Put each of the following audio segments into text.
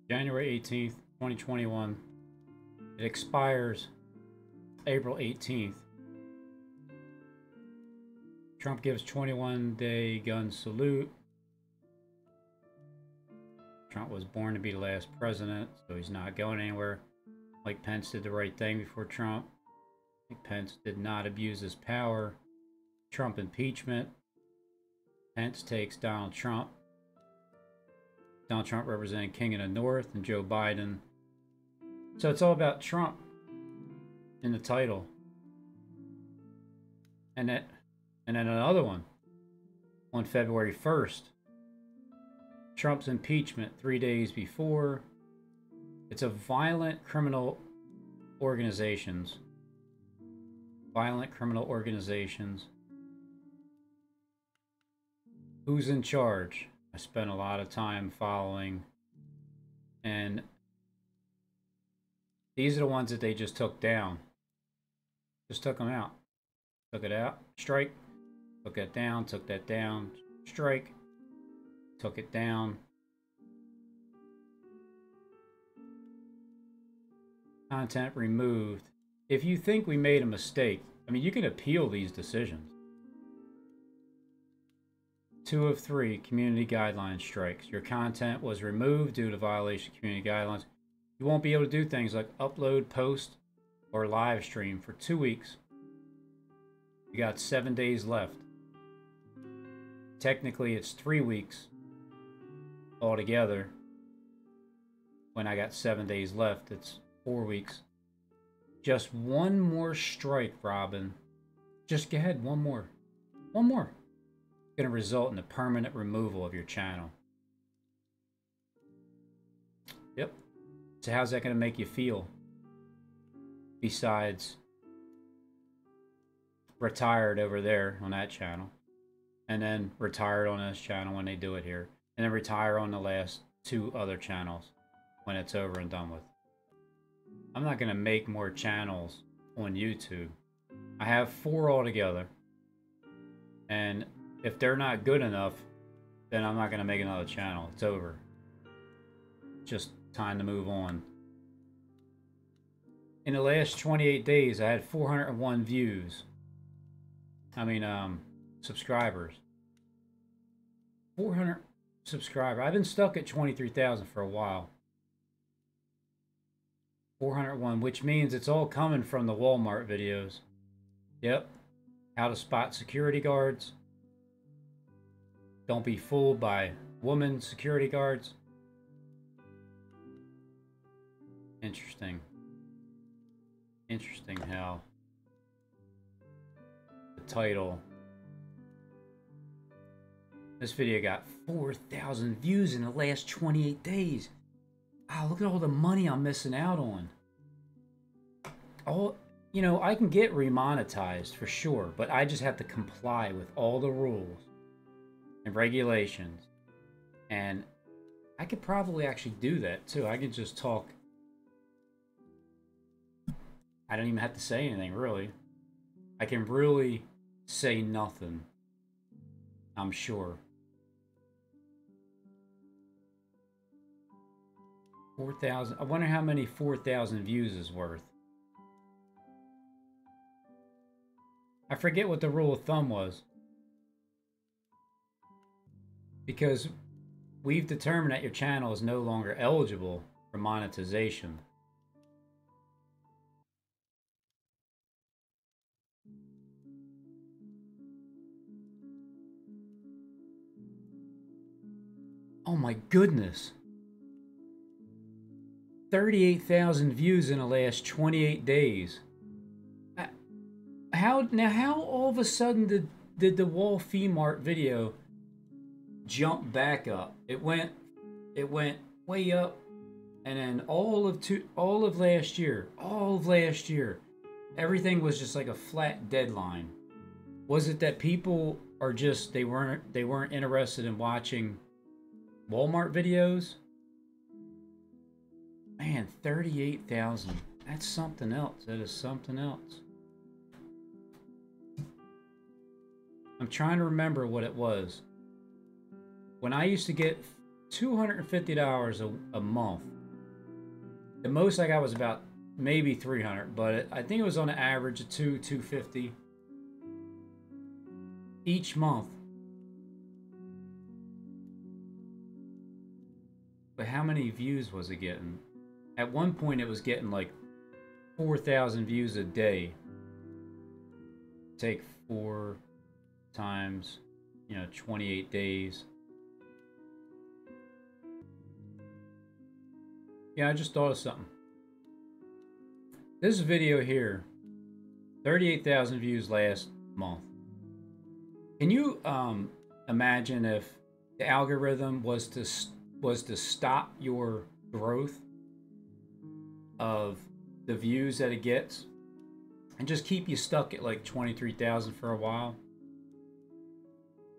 January 18th, 2021. It expires April 18th. Trump gives 21-day gun salute. Trump was born to be the last president, so he's not going anywhere. Mike Pence did the right thing before Trump. Mike Pence did not abuse his power. Trump impeachment. Pence takes Donald Trump. Donald Trump representing King of the North, and Joe Biden. So it's all about Trump in the title. And then another one on February 1st. Trump's impeachment 3 days before. It's a violent criminal organizations. Violent criminal organizations. Who's in charge? I spent a lot of time following, and these are the ones that they just took down. Just took them out. Took it out, strike. Took that down, strike. Took it down. Content removed. If you think we made a mistake, I mean, you can appeal these decisions. 2 of 3 community guideline strikes. Your content was removed due to violation of community guidelines. You won't be able to do things like upload, post, or live stream for 2 weeks. You got 7 days left. Technically, it's 3 weeks altogether. When I got 7 days left, it's 4 weeks. Just one more strike, Robin. Just go ahead, one more. One more. It's going to result in the permanent removal of your channel. Yep. So how's that going to make you feel? Besides retired over there on that channel, and then retired on this channel when they do it here, and then retire on the last 2 other channels when it's over and done with. I'm not going to make more channels on YouTube. I have 4 altogether, and if they're not good enough, then I'm not going to make another channel. It's over. Just time to move on. In the last 28 days, I had 401 views. Subscribers. 400 subscribers. I've been stuck at 23,000 for a while. 401, which means it's all coming from the Walmart videos. Yep. How to spot security guards. Don't be fooled by woman security guards. Interesting. Interesting how the title. This video got 4,000 views in the last 28 days. Wow, look at all the money I'm missing out on. I can get remonetized for sure, but I just have to comply with all the rules and regulations. And I could probably actually do that too. I could just talk. I don't even have to say anything, really. I can really say nothing, I'm sure. 4,000. I wonder how many 4,000 views is worth. I forget what the rule of thumb was. Because we've determined that your channel is no longer eligible for monetization. Oh my goodness. 38,000 views in the last 28 days. How all of a sudden did the Wall Mart video jump back up? It went way up, and then all of last year, everything was just like a flat deadline. Was it that people are just they weren't interested in watching Walmart videos? Man, 38,000. That's something else. That is something else. I'm trying to remember what it was. When I used to get $250 a month The most I got was about maybe 300, but I think it was on an average of 250 each month. But how many views was it getting? At one point it was getting like 4,000 views a day. Take 4 times, 28 days. Yeah, I just thought of something. This video here, 38,000 views last month. Can you imagine if the algorithm was to stop your growth of the views that it gets and just keep you stuck at like 23,000 for a while?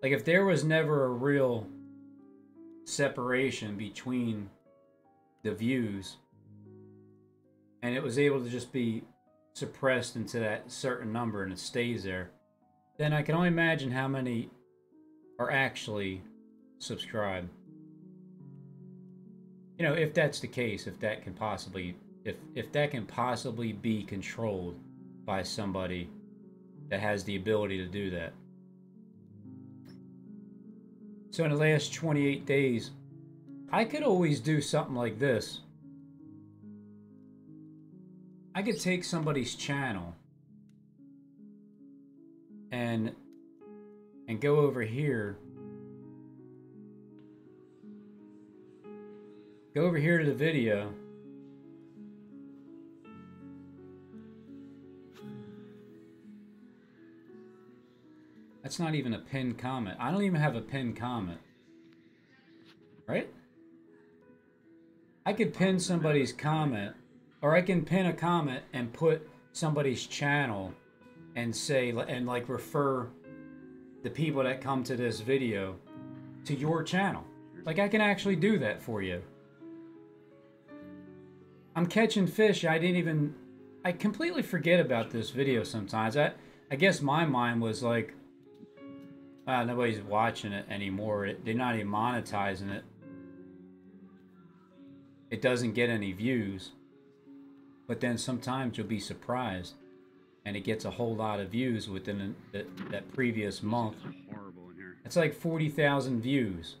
Like if there was never a real separation between the views and it was able to just be suppressed into that certain number and it stays there, then I can only imagine how many are actually subscribed. If that's the case, if that can possibly be controlled by somebody that has the ability to do that. So in the last 28 days, I could always do something like this. I could take somebody's channel and go over here. Go over here to the video. That's not even a pinned comment. I don't even have a pinned comment. Right? I could pin somebody's comment, or I can pin a comment and put somebody's channel and say, and like refer the people that come to this video to your channel. Like I can actually do that for you. I'm catching fish. I completely forget about this video sometimes. I guess my mind was like, nobody's watching it anymore. They're not even monetizing it. It doesn't get any views. But then sometimes you'll be surprised and it gets a whole lot of views within that previous month. Horrible in here. It's like 40,000 views.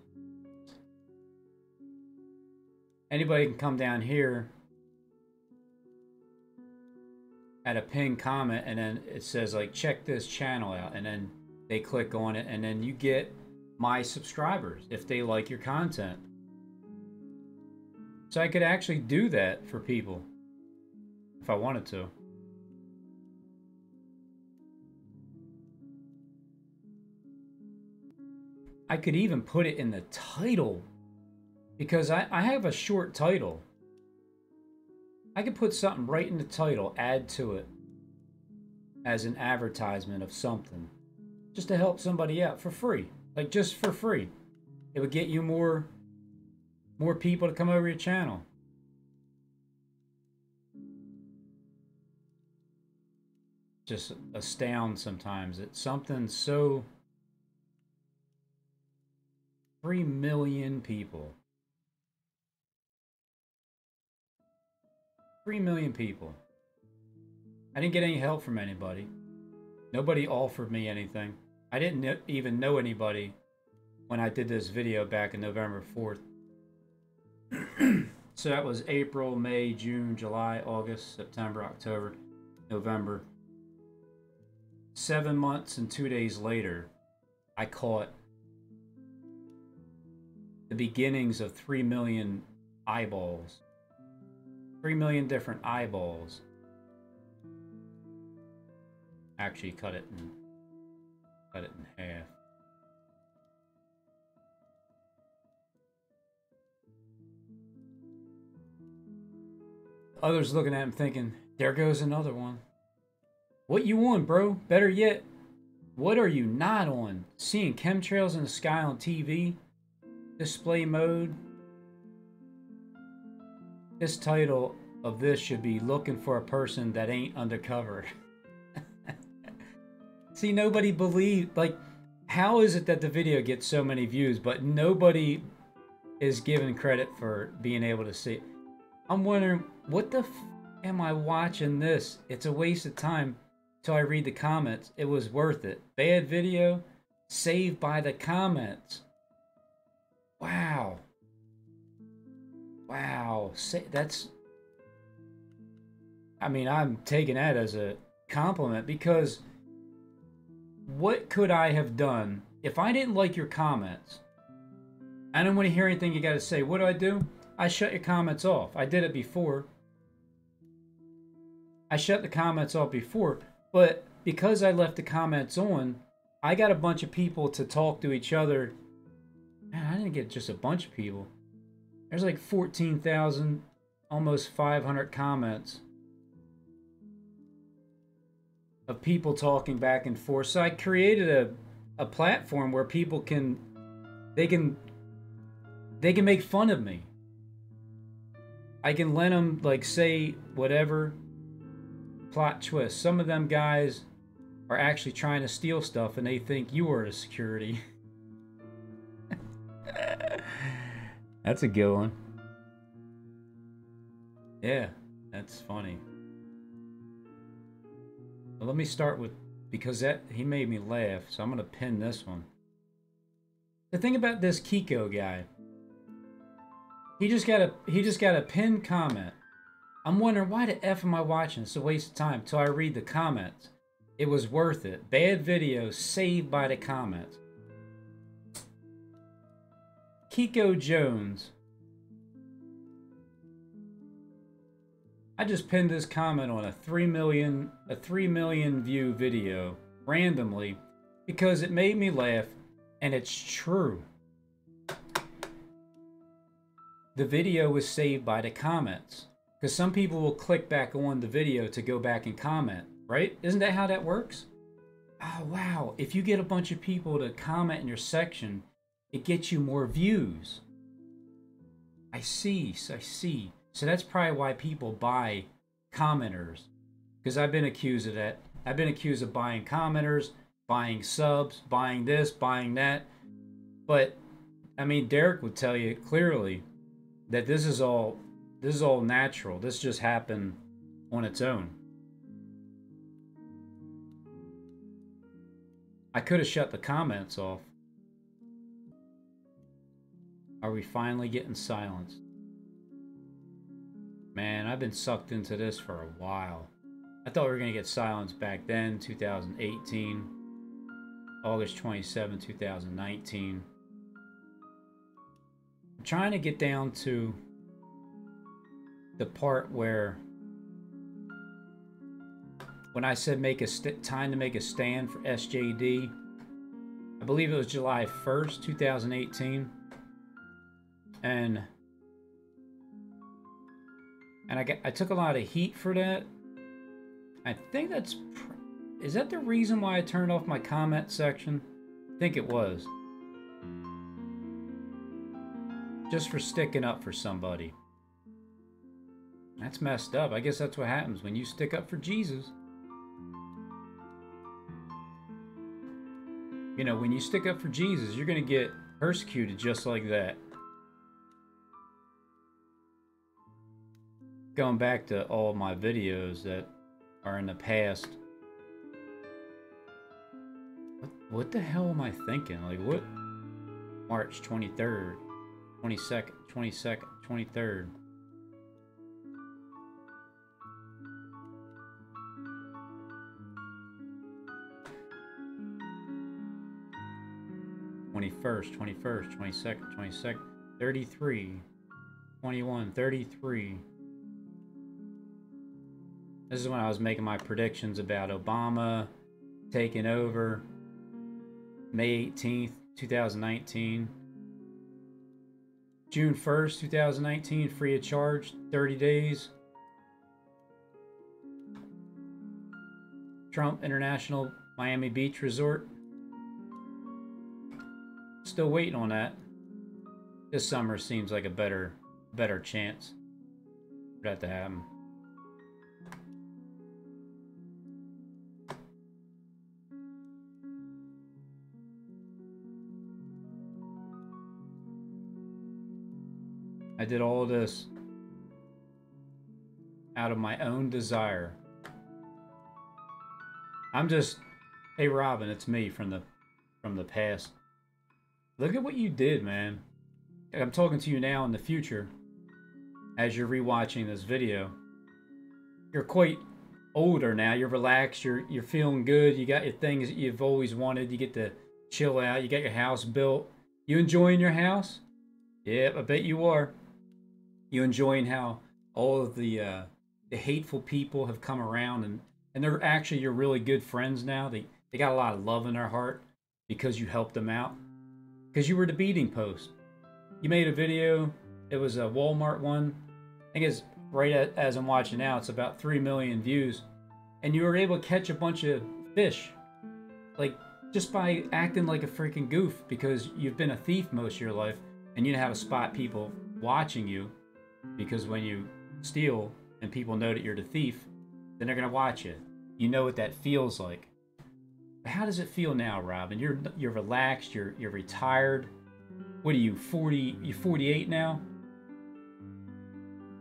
Anybody can come down here at a pinned comment and then it says like, check this channel out, and then they click on it and then you get my subscribers if they like your content. So I could actually do that for people if I wanted to. I could even put it in the title because I have a short title. I could put something right in the title, add to it as an advertisement of something just to help somebody out for free, like just for free. It would get you more people to come over your channel. Just astound sometimes. It's something so... 3 million people. 3 million people. I didn't get any help from anybody. Nobody offered me anything. I didn't even know anybody when I did this video back in November 4th. So that was April, May, June, July, August, September, October, November. 7 months and 2 days later, I caught the beginnings of 3 million eyeballs. 3 million different eyeballs. Actually cut it in half. Others looking at him thinking, there goes another one. What you on, bro? Better yet, what are you not on? Seeing chemtrails in the sky on TV? Display mode? This title of this should be looking for a person that ain't undercover. See, nobody believed, like, how is it that the video gets so many views, but nobody is given credit for being able to see? I'm wondering, what the am I watching this? It's a waste of time till I read the comments. It was worth it. Bad video, saved by the comments. Wow. Wow. That's, I mean, I'm taking that as a compliment because what could I have done if I didn't like your comments? I don't want to hear anything you got to say. What do? I shut your comments off. I did it before. I shut the comments off before, but because I left the comments on, I got a bunch of people to talk to each other. Man, I didn't get just a bunch of people. There's like 14,000, almost 500 comments of people talking back and forth. So I created a platform where people can make fun of me. I can let them like say whatever. Plot twist. Some of them guys are actually trying to steal stuff and they think you are the security. That's a good one. Yeah, that's funny. Well, let me start with, because he made me laugh, so I'm gonna pin this one. The thing about this Kiko guy, he just got a pinned comment. I'm wondering, why the F am I watching? It's a waste of time till I read the comments. It was worth it. Bad video saved by the comments. Kiko Jones. I just pinned this comment on a 3 million view video randomly because it made me laugh, and it's true. The video was saved by the comments. Because some people will click back on the video to go back and comment, right? Isn't that how that works? Oh, wow. If you get a bunch of people to comment in your section, it gets you more views. I see. So that's probably why people buy commenters. Because I've been accused of that. I've been accused of buying commenters, buying subs, buying this, buying that. But, I mean, Derek would tell you clearly that this is all natural. This just happened on its own. I could have shut the comments off. Are we finally getting silenced? Man, I've been sucked into this for a while. I thought we were going to get silenced back then, 2018. August 27, 2019. I'm trying to get down to the part where when I said time to make a stand for SJD, I believe it was July 1st, 2018, and I took a lot of heat for that. I think is that the reason why I turned off my comment section? I think it was. Just for sticking up for somebody. That's messed up. I guess that's what happens when you stick up for Jesus. You know, when you stick up for Jesus, you're going to get persecuted just like that. Going back to all my videos that are in the past. What the hell am I thinking? Like, what? March 23rd, 22nd, 23rd. First, 21st, 22nd, 22nd, 33, 21, 33. This is when I was making my predictions about Obama taking over. May 18th, 2019. June 1st, 2019, free of charge, 30 days. Trump International Miami Beach Resort. Still waiting on that. This summer seems like a better chance for that to happen. I did all of this out of my own desire. I'm just, hey Robin, it's me from the past. Look at what you did, man. I'm talking to you now in the future as you're rewatching this video. You're quite older now. You're relaxed. You're feeling good. You got your things that you've always wanted. You get to chill out. You got your house built. You enjoying your house? Yep, I bet you are. You enjoying how all of the hateful people have come around and they're actually your really good friends now. They got a lot of love in their heart because you helped them out. Because you were the beating post. You made a video. It was a Walmart one. I think it's right as I'm watching now. It's about 3 million views. And you were able to catch a bunch of fish. Like, just by acting like a freaking goof. Because you've been a thief most of your life. And you know how to spot people watching you. Because when you steal and people know that you're the thief, then they're going to watch you. You know what that feels like. But how does it feel now, Robin? You're relaxed. You're retired. What are you, 40? You're 48 now?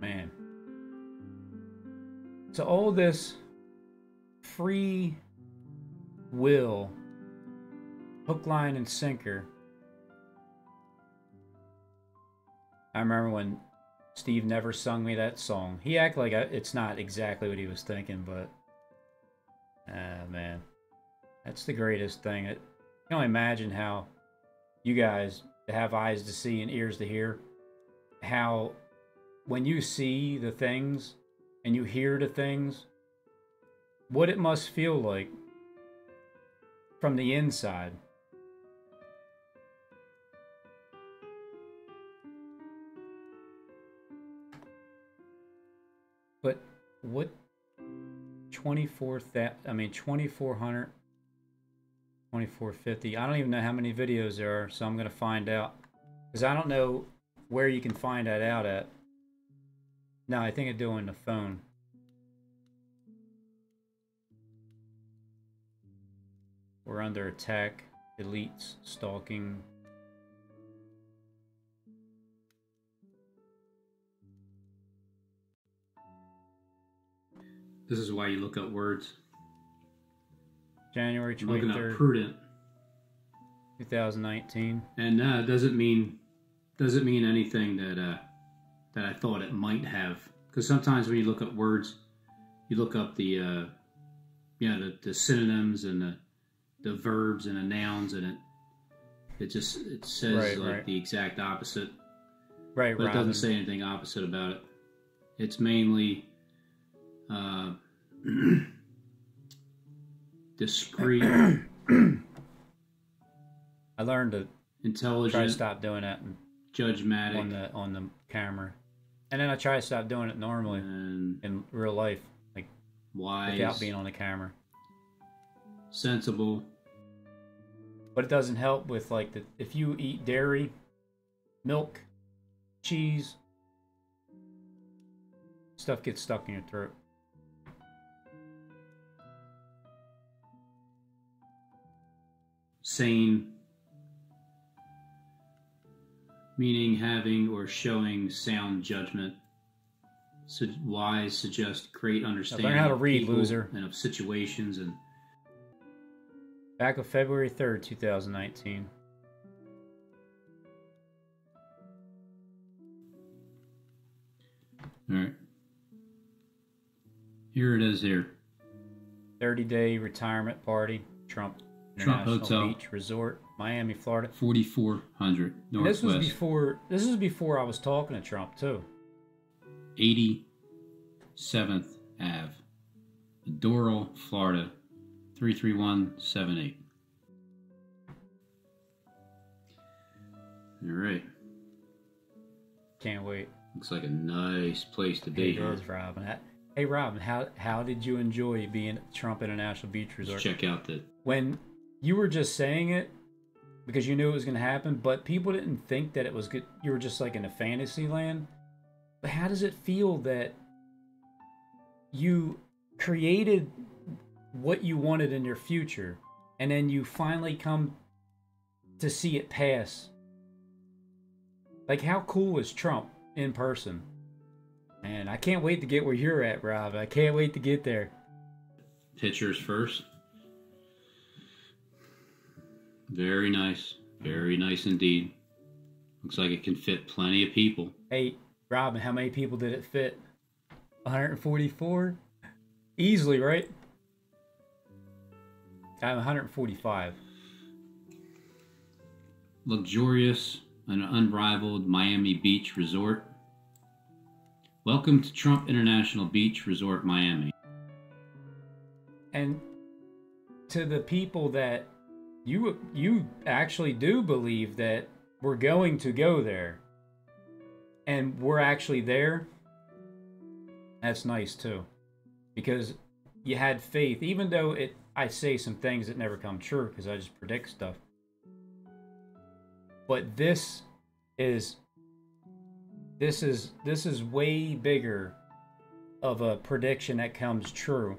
Man. So all this free will, hook, line, and sinker. I remember when Steve never sung me that song. He acted like it's not exactly what he was thinking, but man, that's the greatest thing. I can only imagine how you guys have eyes to see and ears to hear, how when you see the things and you hear the things, what it must feel like from the inside. But what 2400, 2450, I don't even know how many videos there are, so I'm going to find out. Because I don't know where you can find that out at. No, I think I do on the phone. We're under attack, elites, stalking. This is why you look up words. January 23rd. Looking up prudent. 2019. And doesn't mean anything that I thought it might have. Because sometimes when you look up words, you look up the the synonyms and the verbs and the nouns, and it says the exact opposite. Right, but it doesn't say anything opposite about it. It's mainly discreet. I learned to intelligent, try to stop doing that and judgmatic on the camera, and then I try to stop doing it normally and in real life, like wise, without being on the camera. Sensible, but it doesn't help with like if you eat dairy, milk, cheese, stuff gets stuck in your throat. Sane, meaning having or showing sound judgment. Wise suggests great understanding. Learn how to read, loser. And of situations. And back of February 3rd, 2019. All right. Here it is here. 30-day retirement party, Trump International Hotel. Beach Resort, Miami, Florida. 4400 Northwest. This was before I was talking to Trump too. 87th Ave, Doral, Florida, 33178. All right. Can't wait. Looks like a nice place to be. It is, Robin. Hey, Robin, how did you enjoy being at Trump International Beach Resort? Let's check out the... When you were just saying it because you knew it was going to happen, but people didn't think that it was good. You were just like in a fantasy land. But how does it feel that you created what you wanted in your future and then you finally come to see it pass? Like, how cool is Trump in person? And I can't wait to get where you're at, Rob. I can't wait to get there. Pictures first. Very nice. Very nice indeed. Looks like it can fit plenty of people. Hey, Robin, how many people did it fit? 144? Easily, right? I'm 145. Luxurious and unrivaled Miami Beach Resort. Welcome to Trump International Beach Resort, Miami. And to the people that you actually do believe that we're going to go there and we're actually there, that's nice too. Because you had faith, even though I say some things that never come true because I just predict stuff. But this is way bigger of a prediction that comes true.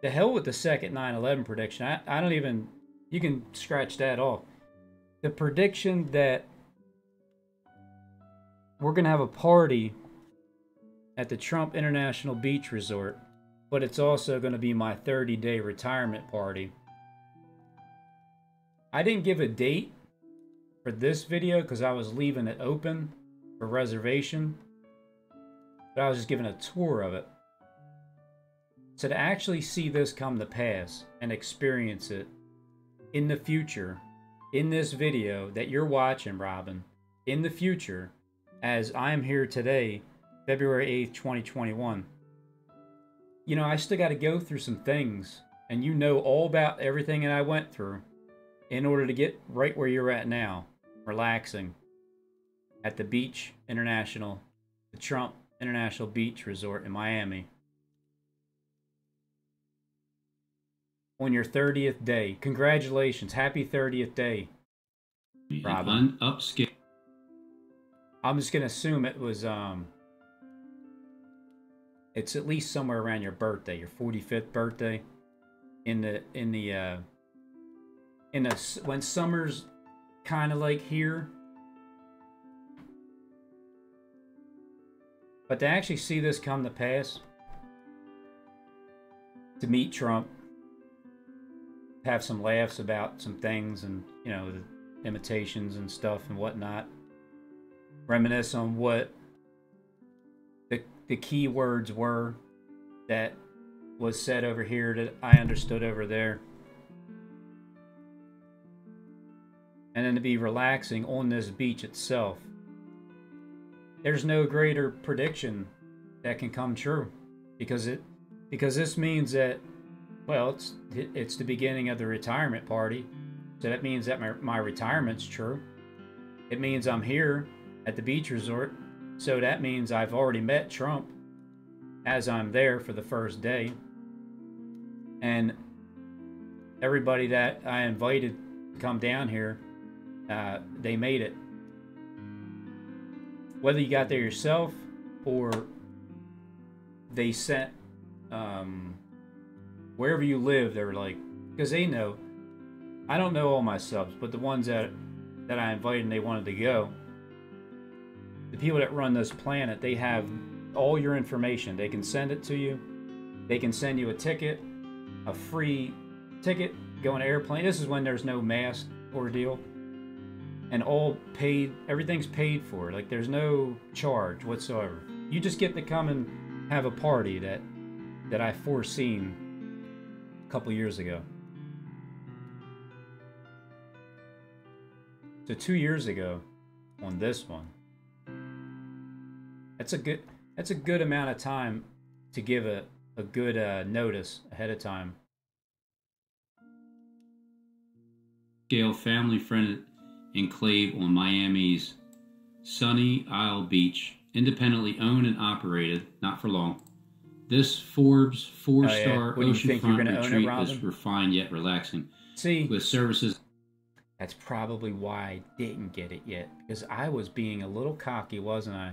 The hell with the second 9/11 prediction. I don't even, you can scratch that off. The prediction that we're going to have a party at the Trump International Beach Resort, but it's also going to be my 30-day retirement party. I didn't give a date for this video because I was leaving it open for reservation, but I was just giving a tour of it. So to actually see this come to pass and experience it in the future, in this video that you're watching, Robin, in the future, as I'm here today, February 8th, 2021, you know, I still got to go through some things, and you know all about everything that I went through in order to get right where you're at now, relaxing at the Trump International Beach Resort in Miami. On your 30th day. Congratulations. Happy 30th day, Robin. Upscale. I'm just going to assume it was, it's at least somewhere around your birthday, your 45th birthday, when summer's kind of like here. But to actually see this come to pass, to meet Trump, have some laughs about some things and, you know, the imitations and stuff and whatnot, reminisce on what the key words were that was said over here that I understood over there. And then to be relaxing on this beach itself. There's no greater prediction that can come true, because this means that, well, it's the beginning of the retirement party. So that means that my retirement's true. It means I'm here at the beach resort. So that means I've already met Trump as I'm there for the first day. And everybody that I invited to come down here, they made it. Whether you got there yourself or they sent, wherever you live, they're like, because they know, I don't know all my subs, but the ones that I invited and they wanted to go, the people that run this planet, they have all your information. They can send it to you. They can send you a ticket, a free ticket, go on an airplane. This is when there's no mask ordeal. And all paid, everything's paid for. Like, there's no charge whatsoever. You just get to come and have a party that I foreseen a couple years ago. So 2 years ago on this one, that's a good amount of time to give a good notice ahead of time. Scale family friend enclave on Miami's Sunny Isle Beach, independently owned and operated, not for long. This Forbes 4-star oceanfront retreat is refined yet relaxing. See, with services. That's probably why I didn't get it yet, because I was being a little cocky, wasn't I?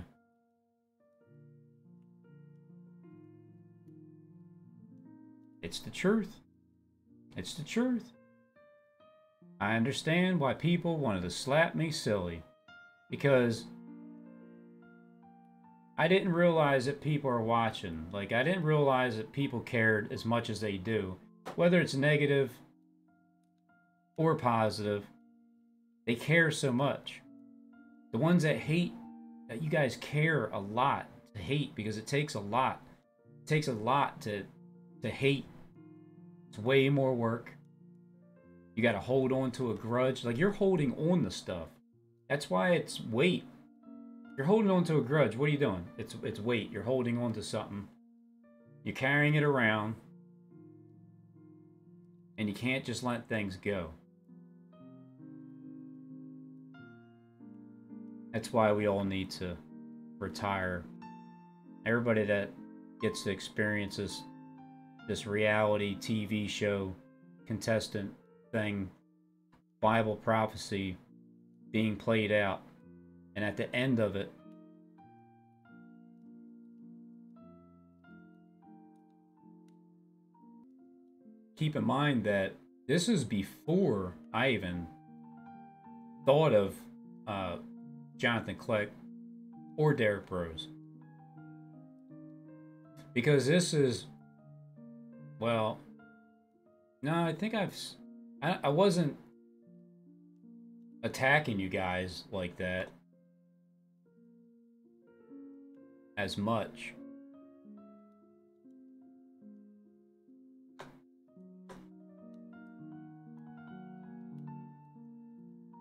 It's the truth. It's the truth. I understand why people wanted to slap me silly, because I didn't realize that people are watching. Like, I didn't realize that people cared as much as they do. Whether it's negative or positive, they care so much. The ones that hate, that you guys care a lot to hate, because it takes a lot. It takes a lot to hate. It's way more work. You got to hold on to a grudge. Like, you're holding on to stuff. That's why it's weight. You're holding on to a grudge. What are you doing? It's weight. You're holding on to something. You're carrying it around. And you can't just let things go. That's why we all need to retire. Everybody that gets to experience this reality TV show contestant thing, Bible prophecy being played out, and at the end of it, keep in mind that this is before I even thought of Jonathan Kleck or Derek Bros. Because this is, well, no, I think I wasn't attacking you guys like that as much.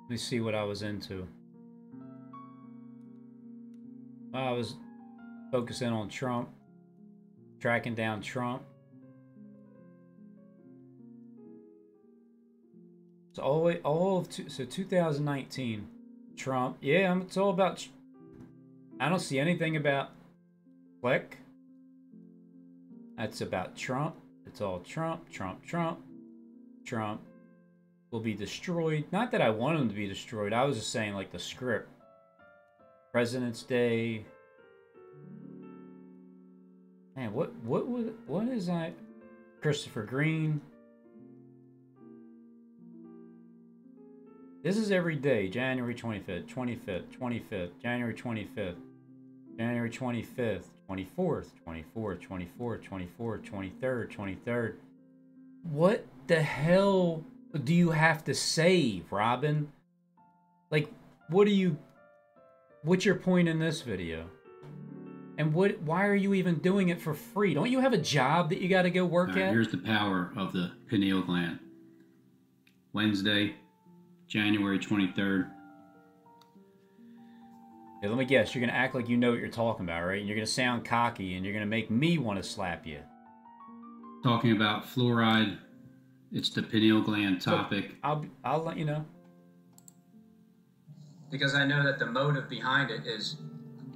Let me see what I was into. I was focusing on Trump, tracking down Trump. So all of 2019, Trump. Yeah, it's all about. I don't see anything about Fleck. That's about Trump. It's all Trump, Trump, Trump, Trump will be destroyed. Not that I want him to be destroyed. I was just saying, like, the script. President's Day. Man, what is I? Christopher Green. This is every day. January 25th, 25th, 25th, January 25th, January 25th, 24th, 24th, 24th, 24th, 23rd, 23rd. What the hell do you have to say, Robin? Like, what's your point in this video? And why are you even doing it for free? Don't you have a job that you got to go work at? Here's the power of the pineal gland. Wednesday, January 23rd. Yeah, let me guess. You're going to act like you know what you're talking about, right? And you're going to sound cocky, and you're going to make me want to slap you. Talking about fluoride. It's the pineal gland topic. I'll let you know. Because I know that the motive behind it is,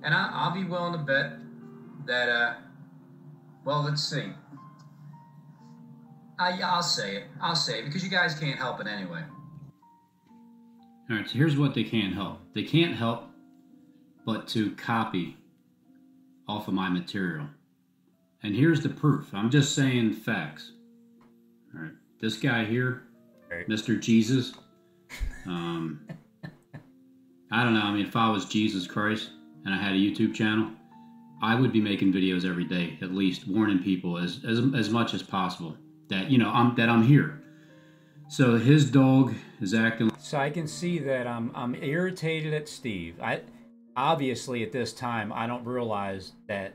and I'll be willing to bet that, well, let's see. I'll say it. I'll say it because you guys can't help it anyway. All right, so here's what they can't help. They can't help but to copy off of my material. And here's the proof. I'm just saying facts. All right, this guy here, Mr. Jesus, I don't know. I mean, if I was Jesus Christ and I had a YouTube channel, I would be making videos every day, at least warning people as much as possible that, you know, I'm here. So his dog is acting. So I can see that I'm irritated at Steve. I obviously at this time I don't realize that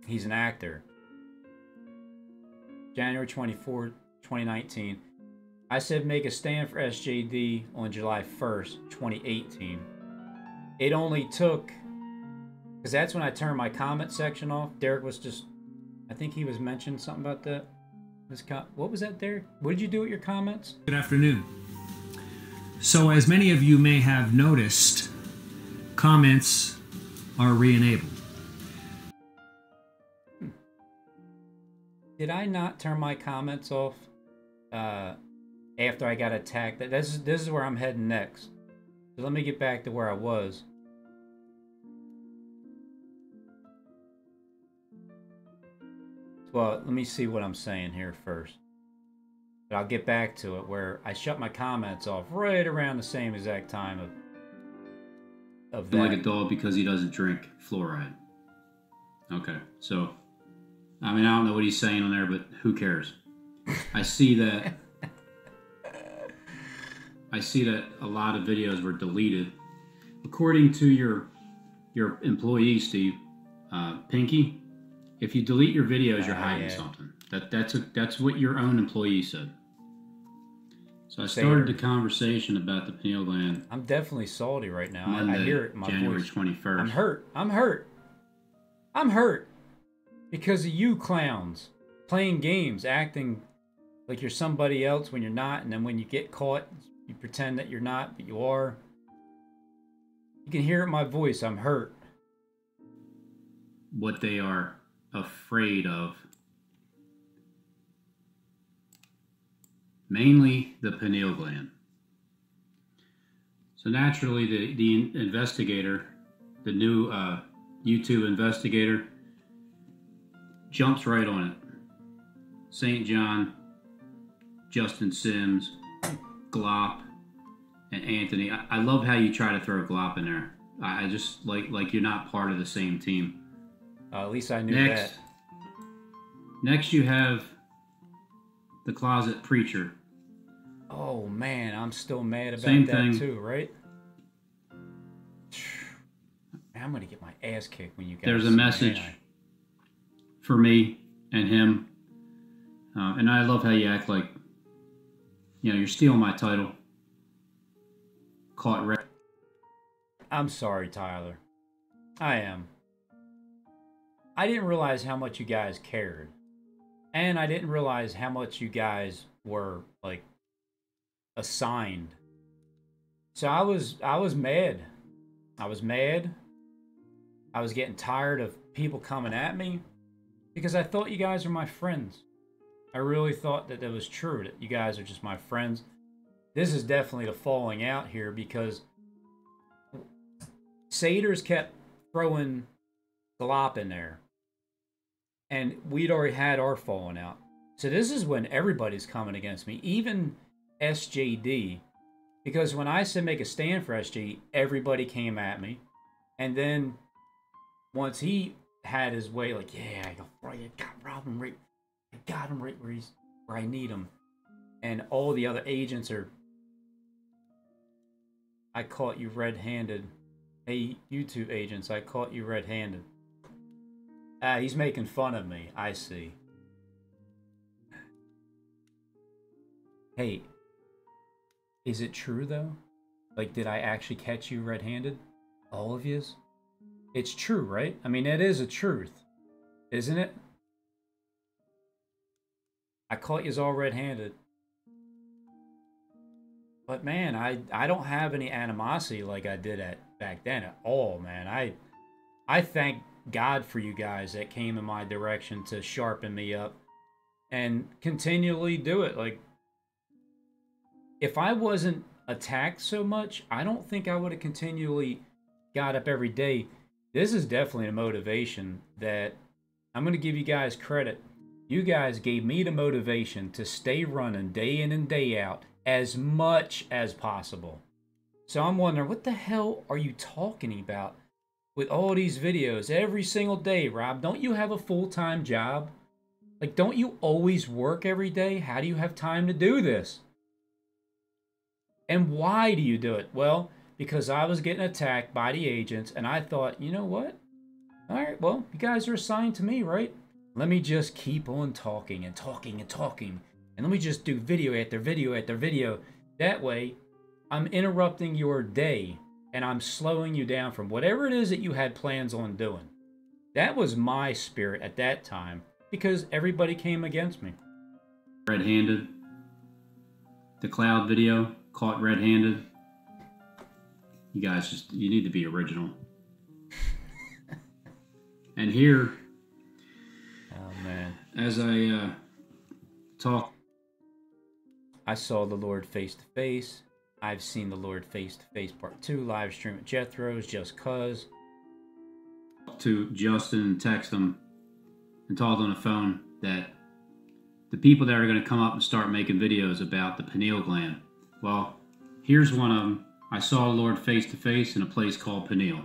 he's an actor. January 24th, 2019. I said make a stand for SJD on July 1st, 2018. It only took, because that's when I turned my comment section off. Derek was just, I think he was mentioning something about that. What was that, Derek? What did you do with your comments? Good afternoon. So as many of you may have noticed, comments are re-enabled. Did I not turn my comments off after I got attacked? This is where I'm heading next. So let me get back to where I was. Well, let me see what I'm saying here first. But I'll get back to it, where I shut my comments off right around the same exact time of of like a that. dog because he doesn't drink fluoride. Okay, so I mean, I don't know what he's saying on there, but who cares? I see that. I see that a lot of videos were deleted. According to your employee, Steve, Pinky, if you delete your videos, you're hiding something. That's what your own employee said. So I started the conversation about the pineal gland. I'm definitely salty right now. Monday, I hear it in my January voice. 21st. I'm hurt. I'm hurt. I'm hurt because of you clowns playing games, acting like you're somebody else when you're not, and then when you get caught, you pretend that you're not, but you are. You can hear it in my voice. I'm hurt. What they are afraid of, mainly the pineal gland. So naturally, the investigator, the new YouTube investigator, jumps right on it. St. John, Justin Sims, Glop, and Anthony. I love how you try to throw Glop in there. I just like you're not part of the same team. At least I knew that. Next, you have the closet preacher. Oh man, I'm still mad about Same that thing. too, right? Man, I'm gonna get my ass kicked when you guys. There's a message for me and him, and I love how you act like, you're stealing my title. Caught red. I'm sorry, Tyler. I am. I didn't realize how much you guys cared. And I didn't realize how much you guys were, like, assigned. So I was mad. I was mad. I was getting tired of people coming at me because I thought you guys were my friends. I really thought that was true, that you guys are just my friends. This is definitely the falling out here because Saders kept throwing Glop in there. And we'd already had our falling out. So this is when everybody's coming against me, even SJD. Because when I said make a stand for SJD, everybody came at me. And then once he had his way, like, yeah, I got him right where I need him. And all the other agents are, I caught you red-handed. Hey, YouTube agents, I caught you red-handed. He's making fun of me. I see. Hey, is it true though? Like, did I actually catch you red-handed? All of yous? It's true, right? I mean, it is a truth, isn't it? I caught yous all red-handed. But man, I don't have any animosity like I did back then at all, man. I thank God for you guys that came in my direction to sharpen me up and continually do it. Like, if I wasn't attacked so much, I don't think I would have continually got up every day. This is definitely a motivation that I'm going to give you guys credit. You guys gave me the motivation to stay running day in and day out as much as possible. So I'm wondering, what the hell are you talking about with all these videos every single day, Rob? Don't you have a full-time job? Like, don't you always work every day? How do you have time to do this? And why do you do it? Well, because I was getting attacked by the agents, and I thought, you know what? All right, well, you guys are assigned to me, right? Let me just keep on talking and talking and talking. And let me just do video after video after video. That way, I'm interrupting your day, and I'm slowing you down from whatever it is that you had plans on doing. That was my spirit at that time, because everybody came against me. Red-handed. The cloud video, caught red-handed. You guys you need to be original. And here, oh man, as I talk, I saw the Lord face to face. I've seen the Lord face to face part 2 live stream at Jethro's just cuz. To Justin and text him and talked on the phone that the people that are going to come up and start making videos about the pineal gland. Well, here's one of them. I saw the Lord face to face in a place called Peniel.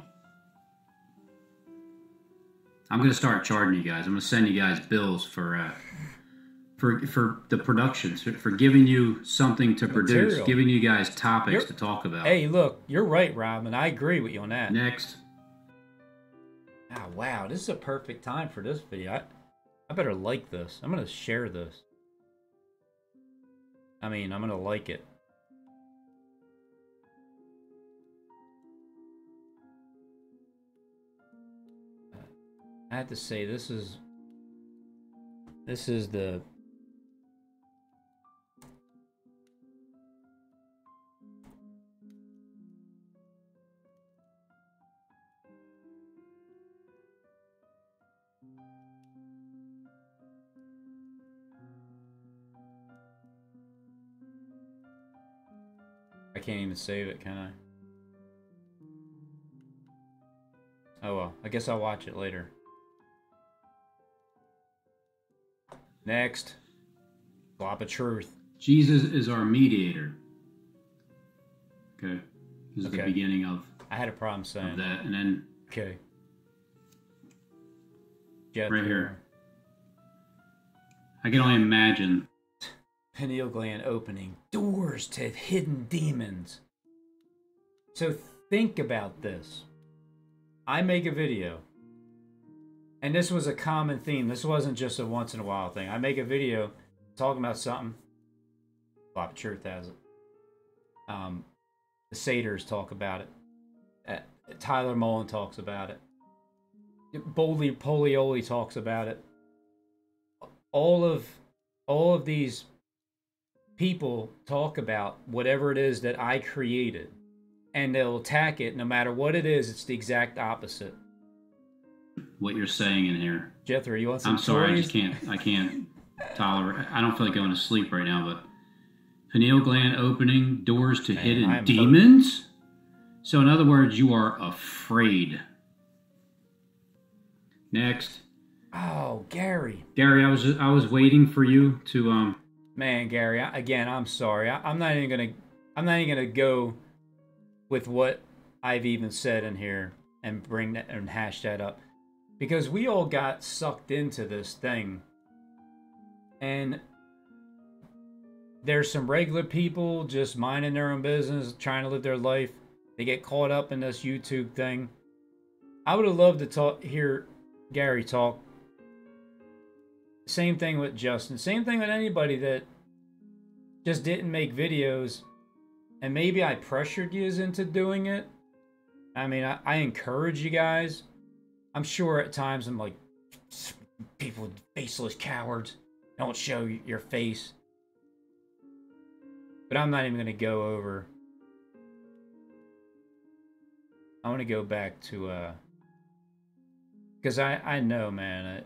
I'm going to start charging you guys. I'm going to send you guys bills for the productions, for giving you something to produce, Material. giving you guys topics to talk about. Hey, look, you're right, Rob, and I agree with you on that. Next. Ah, wow, this is a perfect time for this video. I better like this. I'm going to share this. I mean, I'm going to like it. I have to say, this is the... I can't even save it, can I? Oh well, I guess I'll watch it later. Next. Flop of truth. Jesus is our mediator. Okay. This is the Okay. beginning of I had a problem saying that. And then Okay. right here. I can only imagine. Pineal gland opening. Doors to hidden demons. So think about this. I make a video. And this was a common theme. This wasn't just a once in a while thing. I make a video talking about something. Flop of truth has it. The Satyrs talk about it. Tyler Mullen talks about it. Boldly Polioli talks about it. All of these people talk about whatever it is that I created, and they'll attack it no matter what it is. It's the exact opposite. What you're saying in here. Jethro, you want some I'm sorry, toys? I can't tolerate. I don't feel like going to sleep right now, but pineal gland opening, doors to hidden demons. So in other words, you are afraid. Next. Oh, Gary. Gary, I was waiting for you to Man, Gary, again, I'm sorry. I'm not even gonna go with what I've even said in here and bring that and hash that up, because we all got sucked into this thing, and there's some regular people just minding their own business, trying to live their life. They get caught up in this YouTube thing. I would have loved to hear Gary talk. Same thing with Justin. Same thing with anybody that just didn't make videos. And maybe I pressured you into doing it. I mean, I encourage you guys. I'm sure at times I'm like, people, faceless cowards, don't show your face. But I'm not even going to go over. I want to go back to, because I know, man, it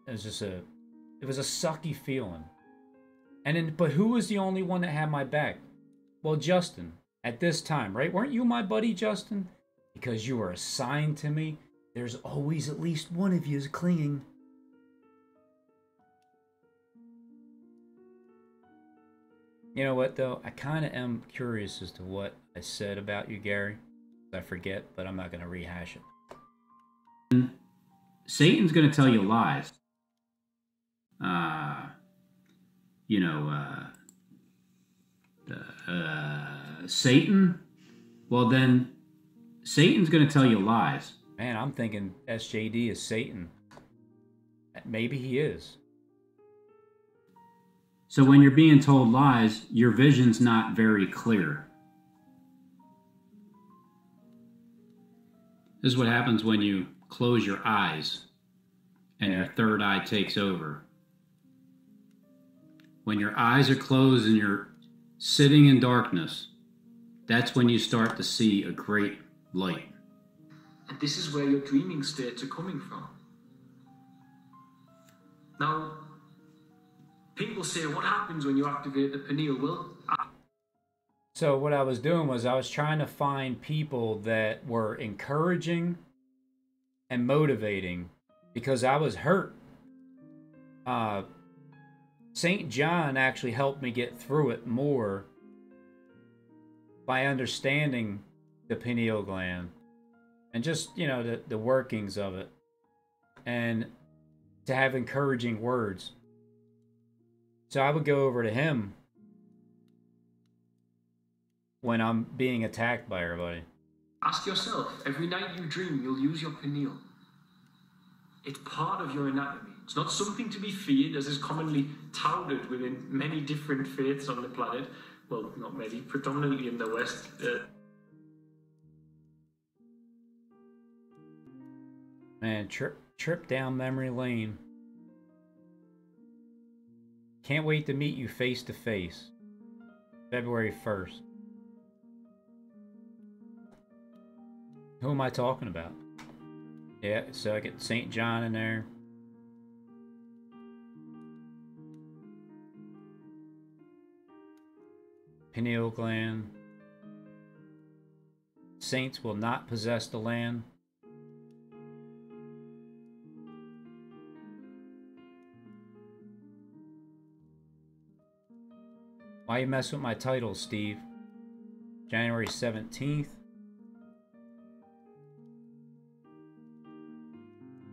was just it was a sucky feeling. And then, but who was the only one that had my back? Well, Justin, at this time, right? Weren't you my buddy, Justin? Because you were assigned to me. There's always at least one of you is clinging. You know what, though? I kind of am curious as to what I said about you, Gary. I forget, but I'm not going to rehash it. Satan's going to tell you lies. Satan? Well, then, Satan's going to tell you lies. Man, I'm thinking SJD is Satan. Maybe he is. So when you're being told lies, your vision's not very clear. This is what happens when you close your eyes and your third eye takes over. When your eyes are closed and you're sitting in darkness, that's when you start to see a great light. And this is where your dreaming states are coming from. Now, people say, what happens when you activate the pineal? Well, So what I was doing was I was trying to find people that were encouraging and motivating, because I was hurt. St. John actually helped me get through it more by understanding the pineal gland and just, you know, the workings of it, and to have encouraging words. So I would go over to him when I'm being attacked by everybody. Ask yourself, every night you dream, you'll use your pineal. It's part of your anatomy. It's not something to be feared, as is commonly touted within many different faiths on the planet. Well, not many, predominantly in the West. Man, trip down memory lane. Can't wait to meet you face to face. February 1st. Who am I talking about? Yeah, so I get St. John in there. Pineal gland. Saints will not possess the land. Why you mess with my titles, Steve? January 17th.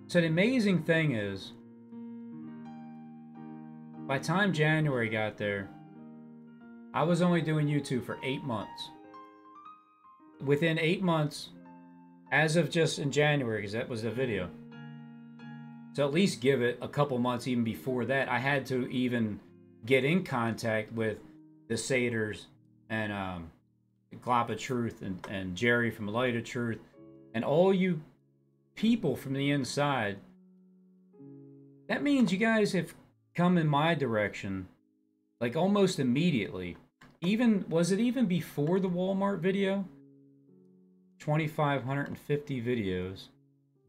So the amazing thing is, by the time January got there, I was only doing YouTube for 8 months. Within 8 months, as of just in January, because that was the video. So at least give it a couple months even before that. I had to even get in contact with the Satyrs and Glop of Truth and Jerry from Light of Truth and all you people from the inside. That means you guys have come in my direction like almost immediately. Even, was it even before the Walmart video? 2,550 videos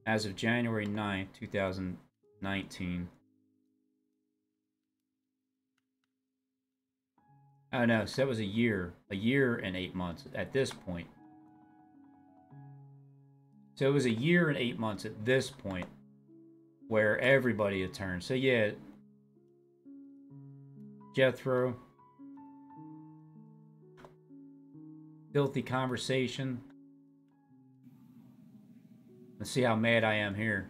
as of January 9th, 2019. Oh no, so that was a year and 8 months at this point. So it was a year and 8 months at this point where everybody had turned. So yeah, Jethro, filthy conversation. Let's see how mad I am here.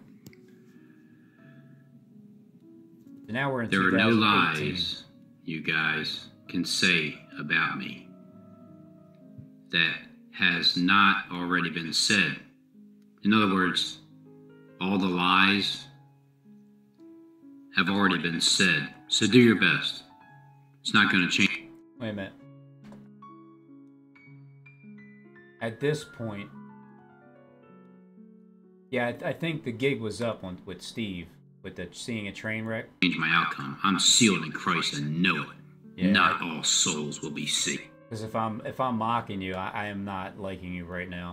So now we're in 2018. There are no lies you guys can say about me that has not already been said. In other words, all the lies have already been said. So do your best. It's not going to change. Wait a minute. At this point, yeah, I think the gig was up with Steve, with the seeing a train wreck. Change my outcome. I'm sealed in Christ and know it. Yeah. Not all souls will be saved. Because if I'm mocking you, I am not liking you right now.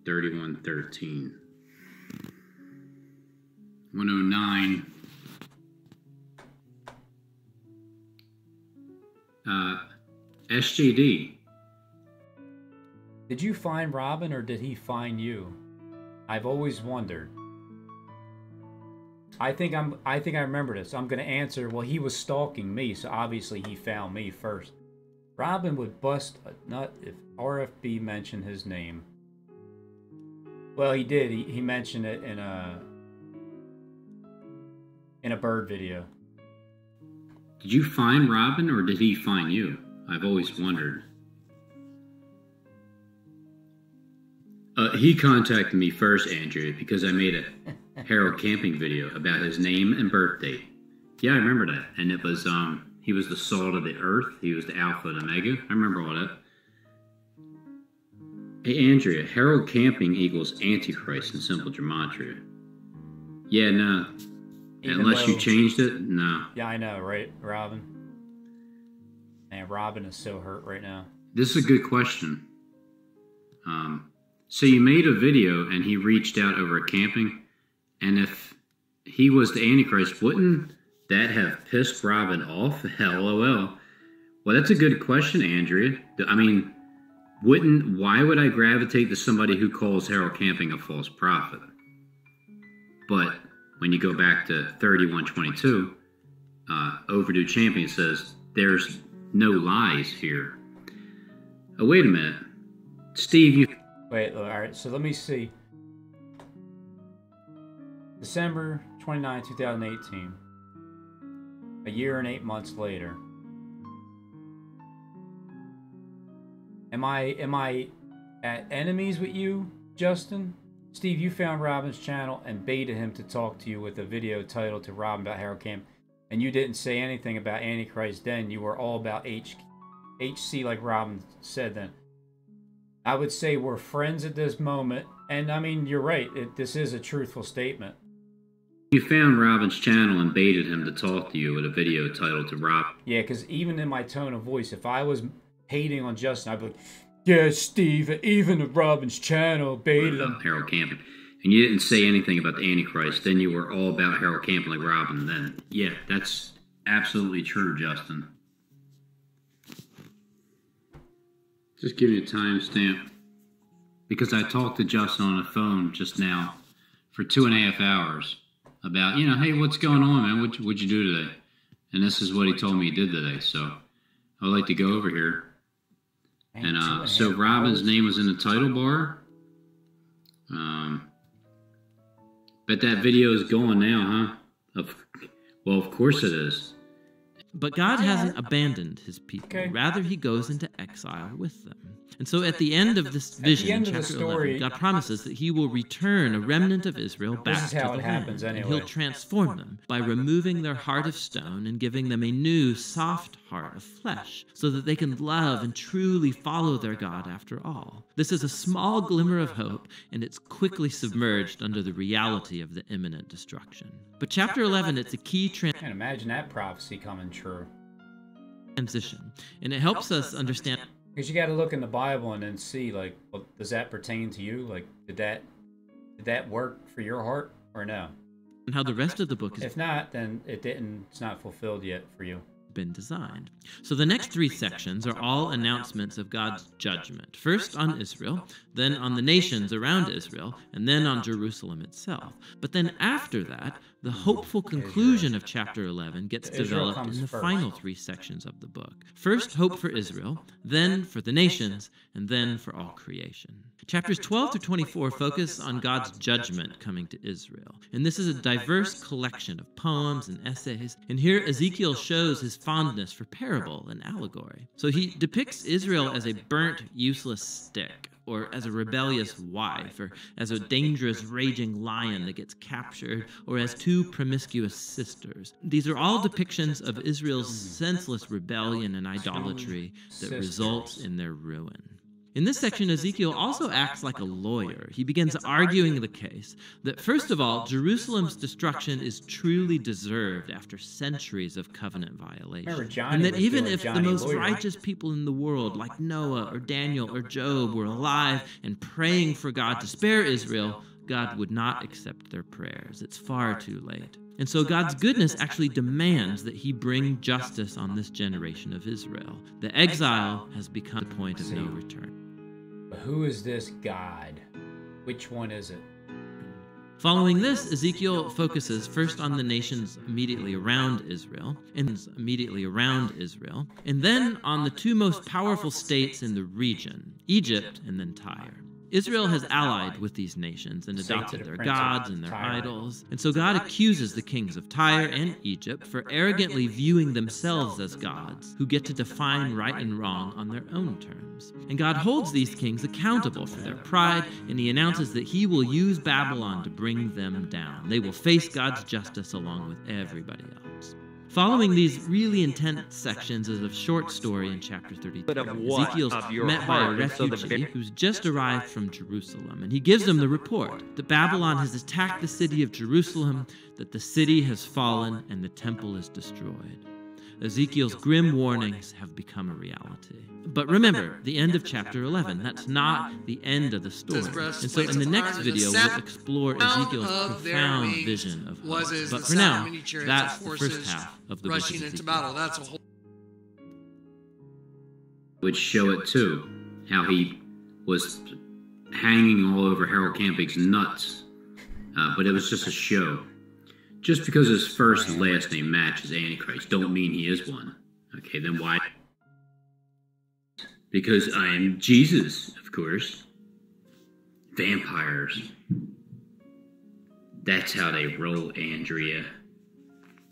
31:13. 109. SJD. Did you find Robin or did he find you? I've always wondered. I think I remember this. I'm gonna answer. Well, he was stalking me, so obviously he found me first. Robin would bust a nut if RFB mentioned his name. Well, he did. He mentioned it in a bird video. Did you find Robin or did he find you? I've always wondered. He contacted me first, Andrea, because I made a Harold camping video about his name and birth date. Yeah, I remember that. And it was, he was the salt of the earth. He was the alpha and omega. I remember all that. Hey, Andrea, Harold camping equals Antichrist in simple gematria. Yeah, no. Unless you changed it, no. Yeah, I know, right, Robin? Man, Robin is so hurt right now. This is a good question. So you made a video and he reached out over camping, and if he was the Antichrist, wouldn't that have pissed Robin off? LOL. Well, that's a good question, Andrea. I mean, why would I gravitate to somebody who calls Harold Camping a false prophet? But when you go back to 31:22, Overdue Champion says, there's no lies here. Oh, wait a minute. Steve, you... Wait, all right, so let me see. December 29, 2018. A year and 8 months later. Am I at enemies with you, Justin? Steve, you found Robin's channel and baited him to talk to you with a video titled to Robin about Harold Camp, and you didn't say anything about Antichrist then. You were all about HC like Robin said then. I would say we're friends at this moment, and I mean, you're right. This is a truthful statement. You found Robin's channel and baited him to talk to you with a video titled to Rob. Yeah, because even in my tone of voice, if I was hating on Justin, I'd be like, yeah, Steve, even at Robin's channel baited him. Harold Camping. And you didn't say anything about the Antichrist. Then you were all about Harold Camping like Robin then. Yeah, that's absolutely true, Justin. Just give me a timestamp. Because I talked to Justin on the phone just now for 2.5 hours about, you know, hey, what's going on, man? What'd you do today? And this is what he told me he did today. So I'd like to go over here. And so Robin's name was in the title bar. Bet that video is going now, huh? Well, of course it is. But God hasn't abandoned his people. Okay. Rather, he goes into exile with them. And so at the end of this vision, in chapter 11, God promises that he will return a remnant of Israel back to the land. And he'll transform them by removing their heart of stone and giving them a new, soft heart of flesh, so that they can love and truly follow their God after all. This is a small glimmer of hope, and it's quickly submerged under the reality of the imminent destruction. But chapter 11, it's a key I can't imagine that prophecy coming true. transition, and it helps us understand. Because you got to look in the Bible and then see, like, well, does that pertain to you? Like, did that work for your heart or no? And how the rest of the book has If not, then it's not fulfilled yet for you. been designed. So the next 3 sections are all announcements of God's judgment. First on Israel, then on the nations around Israel, and then on Jerusalem itself. But then after that, the hopeful conclusion of chapter 11 gets developed in the final 3 sections of the book. First, hope for Israel, then for the nations, and then for all creation. Chapters 12 through 24 focus on God's judgment coming to Israel. And this is a diverse collection of poems and essays. And here Ezekiel shows his fondness for parable and allegory. So he depicts Israel as a burnt, useless stick, or as a rebellious wife, or as a dangerous, raging lion that gets captured, or as 2 promiscuous sisters. These are all depictions of Israel's senseless rebellion and idolatry that results in their ruin. In this section, Ezekiel also acts like a lawyer. He begins arguing the case that, first of all, Jerusalem's destruction is truly deserved after centuries of covenant violation. And that even if the most righteous people in the world, like Noah or Daniel or Job, were alive and praying for God to spare Israel, God would not accept their prayers. It's far too late. And so God's goodness actually demands that he bring justice on this generation of Israel. The exile has become the point of no return. But who is this God? Which one is it? Following this, Ezekiel focuses first on the nations immediately around Israel, and then on the 2 most powerful states in the region, Egypt and then Tyre. Israel has allied with these nations and adopted their gods and their idols, and so God accuses the kings of Tyre and Egypt for arrogantly viewing themselves as gods who get to define right and wrong on their own terms. And God holds these kings accountable for their pride, and he announces that he will use Babylon to bring them down. They will face God's justice along with everybody else. Following these really intense sections is a short story in chapter 32. Ezekiel's met by a refugee who's just arrived from Jerusalem, and he gives him the report that Babylon has attacked the city of Jerusalem, that the city has fallen, and the temple is destroyed. Ezekiel's grim warnings have become a reality. But remember, the end of chapter 11, that's not the end of the story. And so in the next video, we'll explore Ezekiel's profound vision of hope. But for now, that's the first half of the book of Ezekiel. Would show it too, how he was hanging all over Harold Camping's nuts. But it was just a show. Just because his first and last name matches Antichrist don't mean he is one. Okay, then why? Because I am Jesus, of course. Vampires. That's how they roll, Andrea.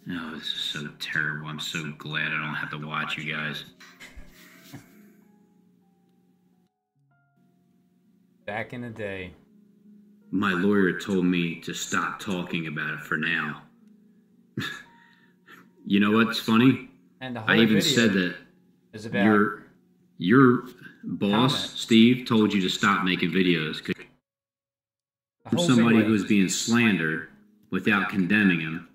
Oh, this is so terrible. I'm so glad I don't have to watch you guys. Back in the day. My lawyer told me to stop talking about it for now. You know what's funny? And the whole I even video said that is about your boss, comment. Steve, told you to stop making videos because the whole somebody video. who was being slandered without condemning him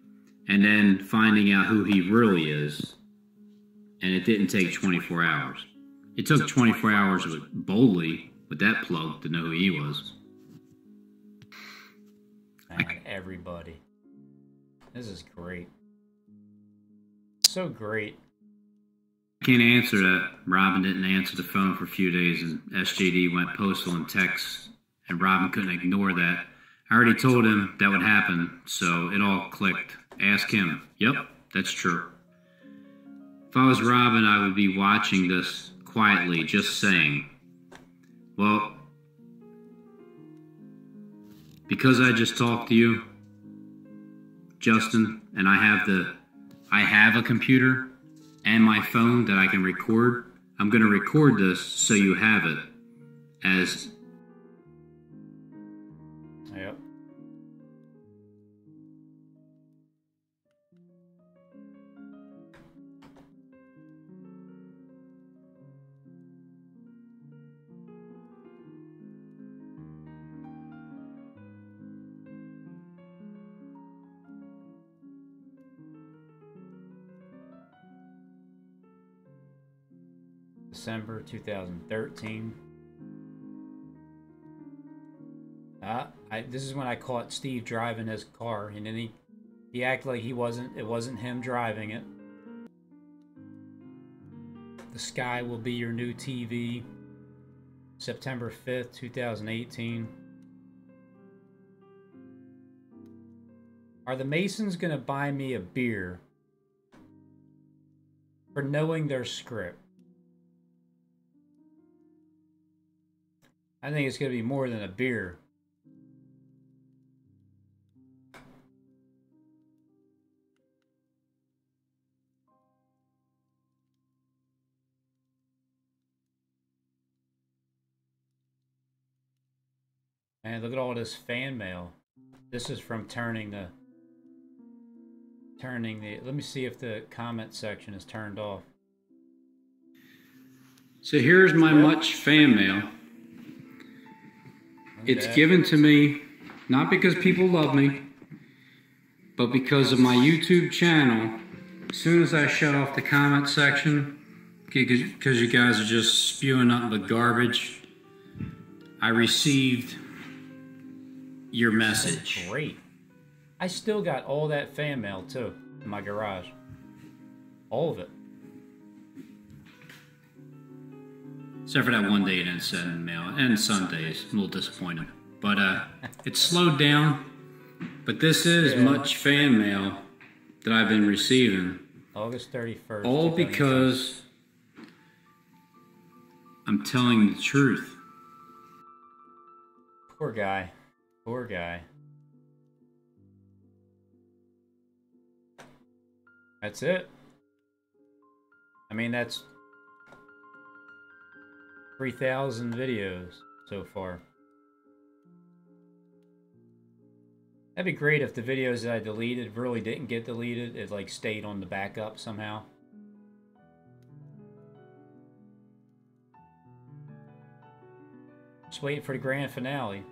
and then finding out who he really is. And it didn't take 24 hours. It took 24 hours boldly with that plug to know who he was. Man, everybody. This is great. So great. I can't answer that. Robin didn't answer the phone for a few days, and SJD went postal and text, and Robin couldn't ignore that. I already told him that would happen, so it all clicked. Ask him. Yep, that's true. If I was Robin, I would be watching this quietly, just saying, well, because I just talked to you, Justin, and I have a computer and my phone that I can record. I'm going to record this so you have it as... Yep. December 2013. This is when I caught Steve driving his car, and then he acted like it wasn't him driving it. The Sky Will Be Your New TV, September 5th, 2018. Are the Masons gonna buy me a beer for knowing their script? I think it's going to be more than a beer. Man, look at all this fan mail. This is from turning the... Let me see if the comment section is turned off. So here's my much fan mail. It's given to me, not because people love me, but because of my YouTube channel. As soon as I shut off the comment section, because you guys are just spewing nothing but garbage, I received your message. Great. I still got all that fan mail, too, in my garage. All of it. Except for that one day it didn't send mail, and Sundays, a little disappointed. But it's slowed down. But this is much fan mail that I've been receiving. August 31st. All because I'm telling the truth. Poor guy. Poor guy. That's it. I mean, that's 3,000 videos so far. That'd be great if the videos that I deleted really didn't get deleted. It like stayed on the backup somehow. Just waiting for the grand finale.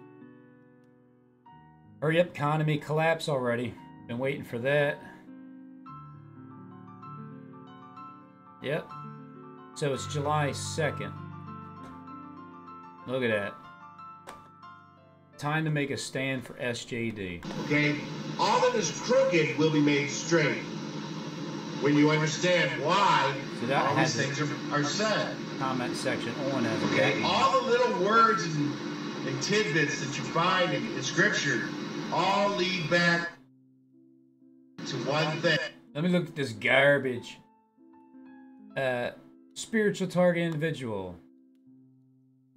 Hurry up, economy collapse already. Been waiting for that. Yep. So it's July 2nd. Look at that. Time to make a stand for SJD. Okay? All that is crooked will be made straight. When you understand why So that all has these things are said. comment section on as a Okay? backing. All the little words and tidbits that you find in Scripture all lead back to one thing. Let me look at this garbage. Spiritual target individual.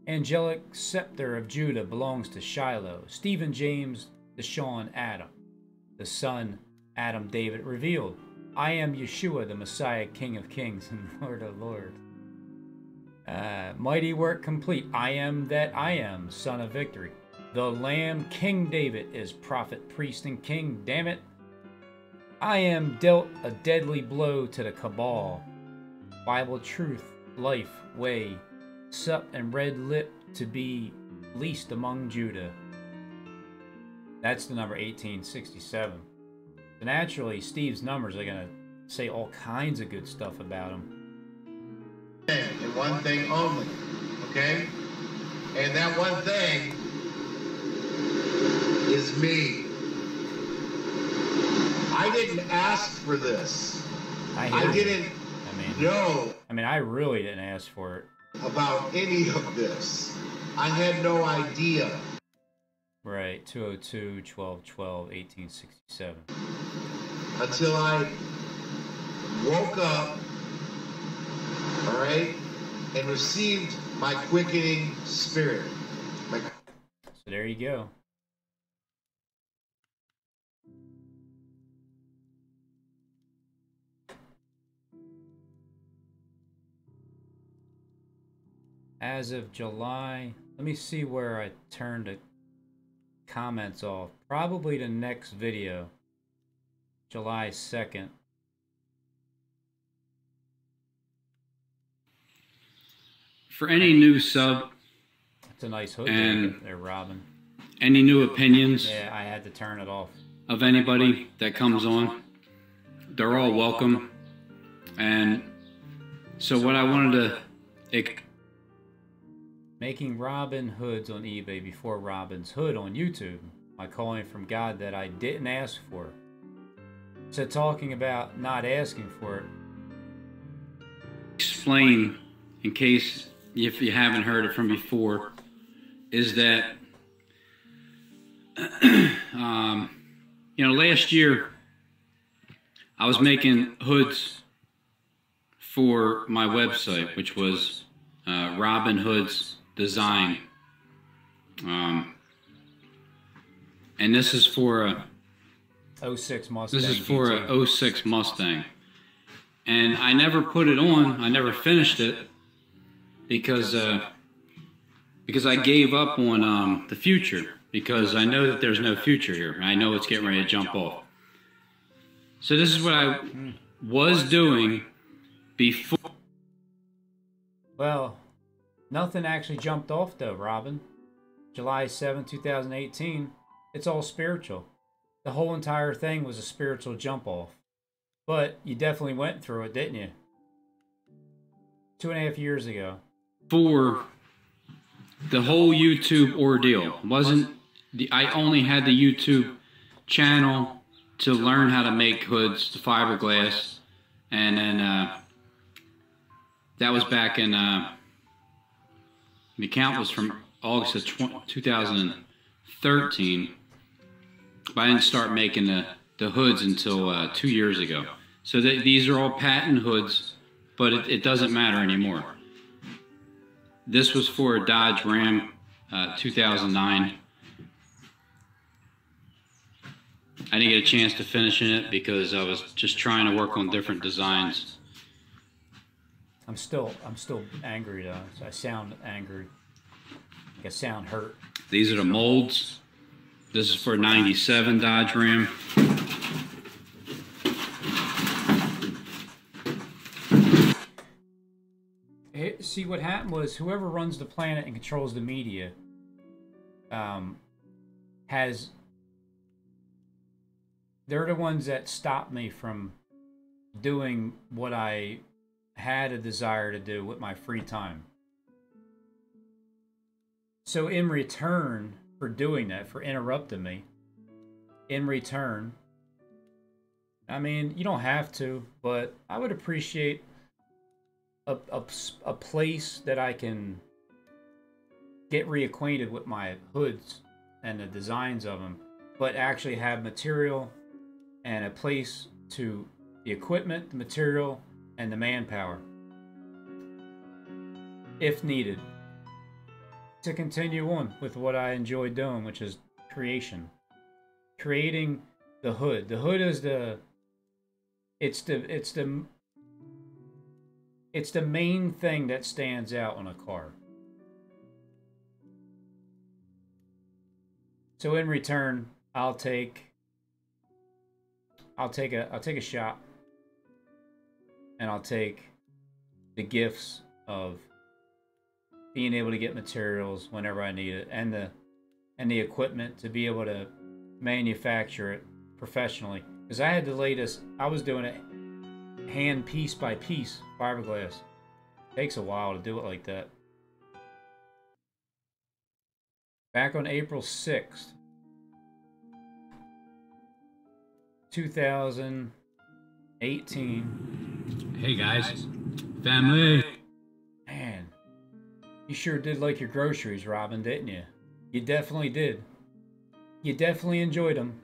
Angelic scepter of Judah belongs to Shiloh. Stephen James, the Sean Adam. The son, Adam David, revealed. I am Yeshua, the Messiah, King of Kings and Lord of Lords. Mighty work complete. I am that I am, Son of Victory. The Lamb, King David, is prophet, priest, and king. Damn it. I am dealt a deadly blow to the cabal. Bible truth, life, way, sup and red lip to be least among Judah. That's the number 1867. So naturally, Steve's numbers are going to say all kinds of good stuff about him. And one thing only, okay? And that one thing is me. I didn't ask for this. I didn't know. I really didn't ask for it. About any of this. I had no idea. Right, 202-12-12-1867. Until I woke up, all right, and received my quickening spirit. So there you go. As of July, let me see where I turned the comments off. Probably the next video, July 2nd. For any new sub, it's a nice hood and there, Robin. Any new opinions? Yeah, I had to turn it off. Of anybody that comes on, they're all welcome. And so what I wanted to... Making Robin hoods on eBay before Robin's Hood on YouTube. My calling from God that I didn't ask for. So talking about not asking for it. Explain, in case if you haven't heard it from before, is that, last year I was making hoods for my website, which was Robin Hood's Design, and this is for a 06 Mustang. This is for a 06 Mustang, and I never put it on. I never finished it because I gave up on the future, because I know that there's no future here. I know it's getting ready to jump off. So this is what I was doing before. Well, nothing actually jumped off though, Robin. July 7, 2018. It's all spiritual. The whole entire thing was a spiritual jump off. But you definitely went through it, didn't you? 2.5 years ago. For the whole YouTube ordeal. I only had the YouTube channel to learn how to make hoods, the fiberglass, and then that was back in the account was from August of 2013, but I didn't start making the hoods until 2 years ago. So these are all patent hoods, but it doesn't matter anymore. This was for a Dodge Ram 2009. I didn't get a chance to finish it because I was just trying to work on different designs. I'm still angry though. So I sound angry. I sound hurt. These are the molds. This is for a 97 Dodge Ram. See, what happened was whoever runs the planet and controls the media they're the ones that stopped me from doing what I had a desire to do with my free time. So in return for doing that, for interrupting me, in return, I mean, you don't have to, but I would appreciate a place that I can get reacquainted with my hoods and the designs of them, but actually have material and a place to the equipment, the material, and the manpower, if needed. to continue on with what I enjoy doing, which is creation. Creating the hood. The hood is it's the main thing that stands out on a car. So in return, I'll take a shot, and I'll take the gifts of being able to get materials whenever I need it, and the equipment to be able to manufacture it professionally. Because I had the latest, I was doing it hand piece by piece, fiberglass. It takes a while to do it like that. Back on April 6th, 2018. Hey guys, family. Man, you sure did like your groceries, Robin, didn't you? You definitely did. You definitely enjoyed them.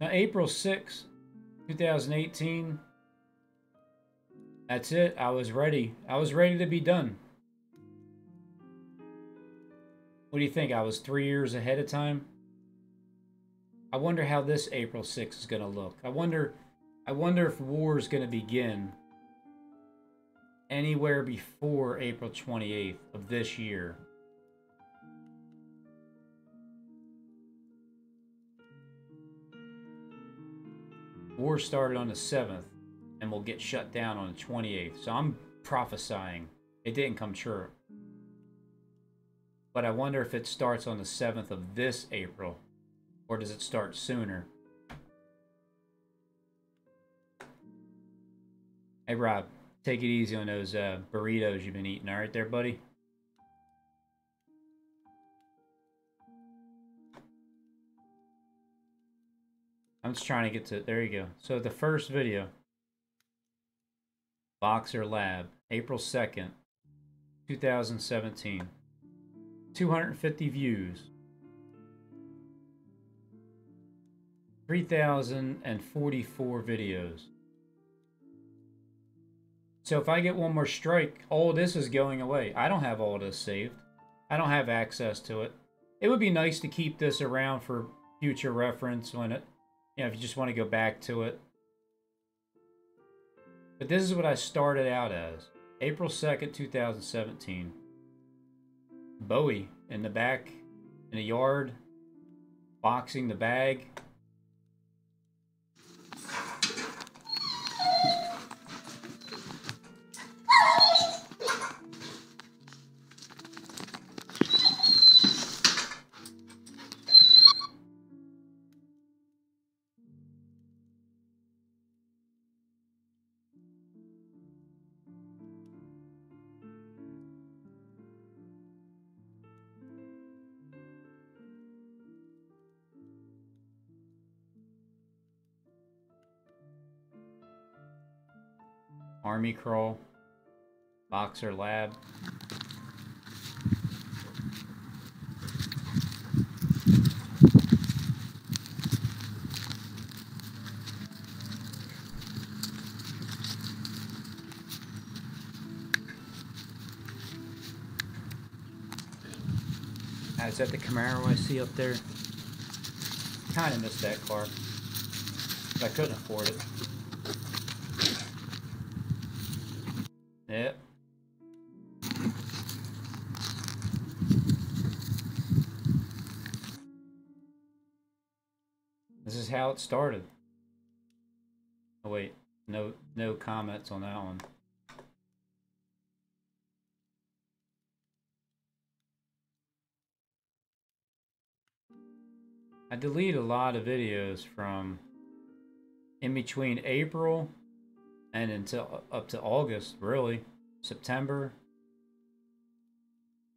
Now, April 6th, 2018. That's it. I was ready. I was ready to be done. What do you think? I was 3 years ahead of time. I wonder how this April 6th is going to look. I wonder if war is going to begin anywhere before April 28th of this year. War started on the 7th and will get shut down on the 28th. So I'm prophesying. It didn't come true. But I wonder if it starts on the 7th of this April, or does it start sooner? Hey Rob, take it easy on those burritos you've been eating. All right there, buddy? I'm just trying to get to, there you go. So the first video, Boxer Lab, April 2nd, 2017. 250 views. 3,044 videos. So if I get one more strike, all this is going away. I don't have all this saved. I don't have access to it. It would be nice to keep this around for future reference when it, you know, if you just want to go back to it. But this is what I started out as. April 2nd, 2017. Bowie in the back, in the yard, boxing the bag. Army Crawl, Boxer Lab. Is that the Camaro I see up there? Kind of missed that car. But I couldn't afford it. Yep. This is how it started. Oh wait, no comments on that one. I delete a lot of videos from in between April and until up to August, really. September,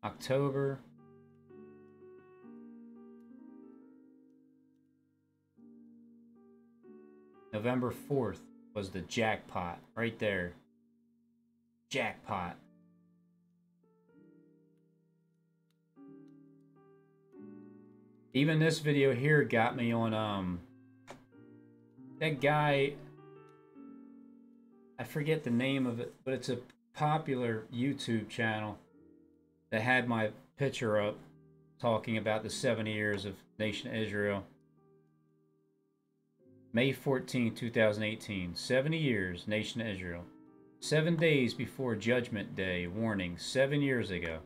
October. November 4th was the jackpot, right there. Jackpot. Even this video here got me on, that guy, I forget the name of it, but it's a popular YouTube channel. that had my picture up talking about the 70 years of Nation of Israel. May 14, 2018. 70 years, Nation of Israel. 7 days before Judgment Day. Warning, 7 years ago.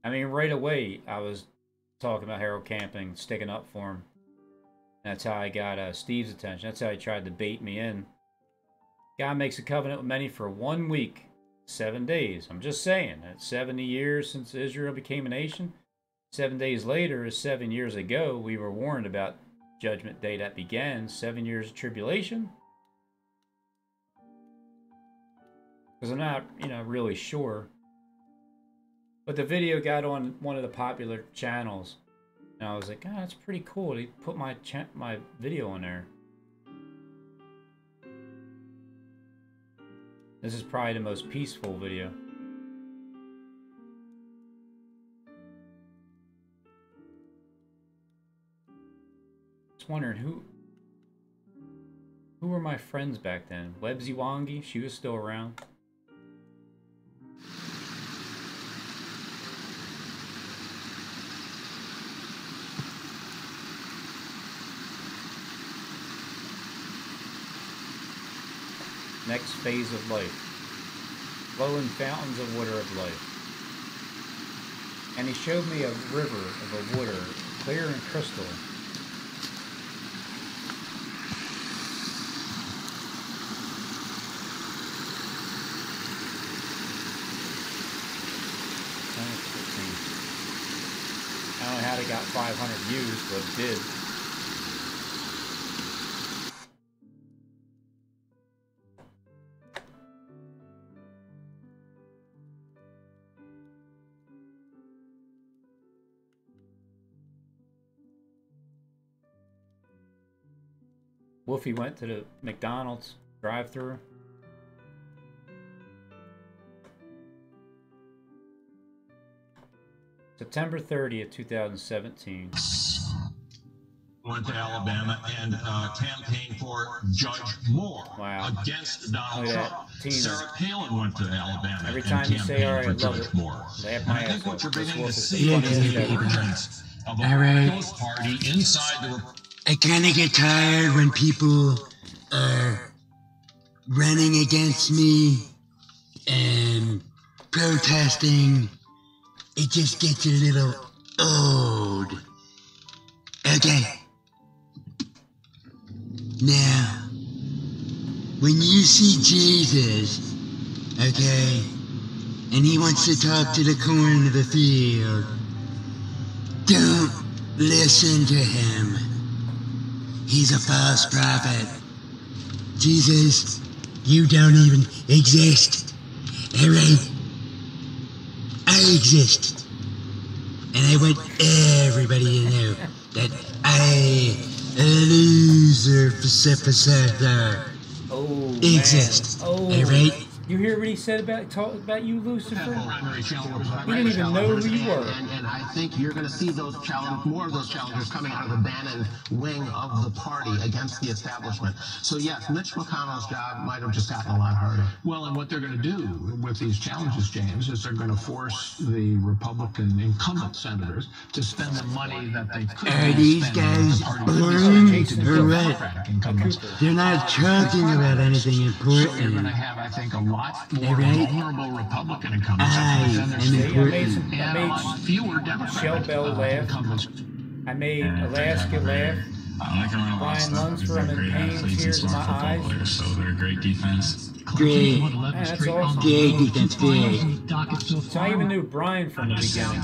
I mean, right away, I was talking about Harold Camping, sticking up for him. That's how I got Steve's attention. That's how he tried to bait me in. God makes a covenant with many for 1 week, 7 days. I'm just saying, that's 70 years since Israel became a nation. 7 days later is 7 years ago. We were warned about Judgment Day that began. 7 years of tribulation. Because I'm not, really sure. But the video got on one of the popular channels. And I was like, that's pretty cool. He put my video on there. This is probably the most peaceful video. Just wondering who were my friends back then? Websy Wangi, she was still around. Next phase of life. Flowing fountains of water of life. And he showed me a river of a water, clear and crystal. I don't know how they got 500 views, but it did. Wolfie went to the McDonald's drive-thru. September 30th, 2017. Went to Alabama and campaigned for Judge Moore against Donald Trump. Sarah Palin went to Alabama Every time you say, all right, I love it. Moore. I think what you're beginning to see is the emergence of a populist party inside the I kind of get tired when people are running against me and protesting. It just gets a little old. Okay. Now, when you see Jesus, okay, and he wants to talk to the corn of the field, don't listen to him. He's a false prophet. Jesus, you don't even exist. Alright? I exist. And I want everybody to know that I, a loser, exist. Alright? You hear what he said about you, Lucifer? He didn't even know who you were. And I think you're going to see those more of those challengers coming out of the Bannon wing of the party against the establishment. So yes, Mitch McConnell's job might have just gotten a lot harder. Well, and what they're going to do with these challenges, James, is they're going to force the Republican incumbent senators to spend the money that they could Are these guys boring or what? They're not talking about anything important. So you're going to have, I think, a lot more vulnerable Republican incumbents. I made fewer Democratic incumbents. I made Alaska laugh. Brian Lunsford, I'm in pain, tears in my eyes. So they're a great defense. Great. That's awesome. Great defense, great. So I even knew Brian from the beginning.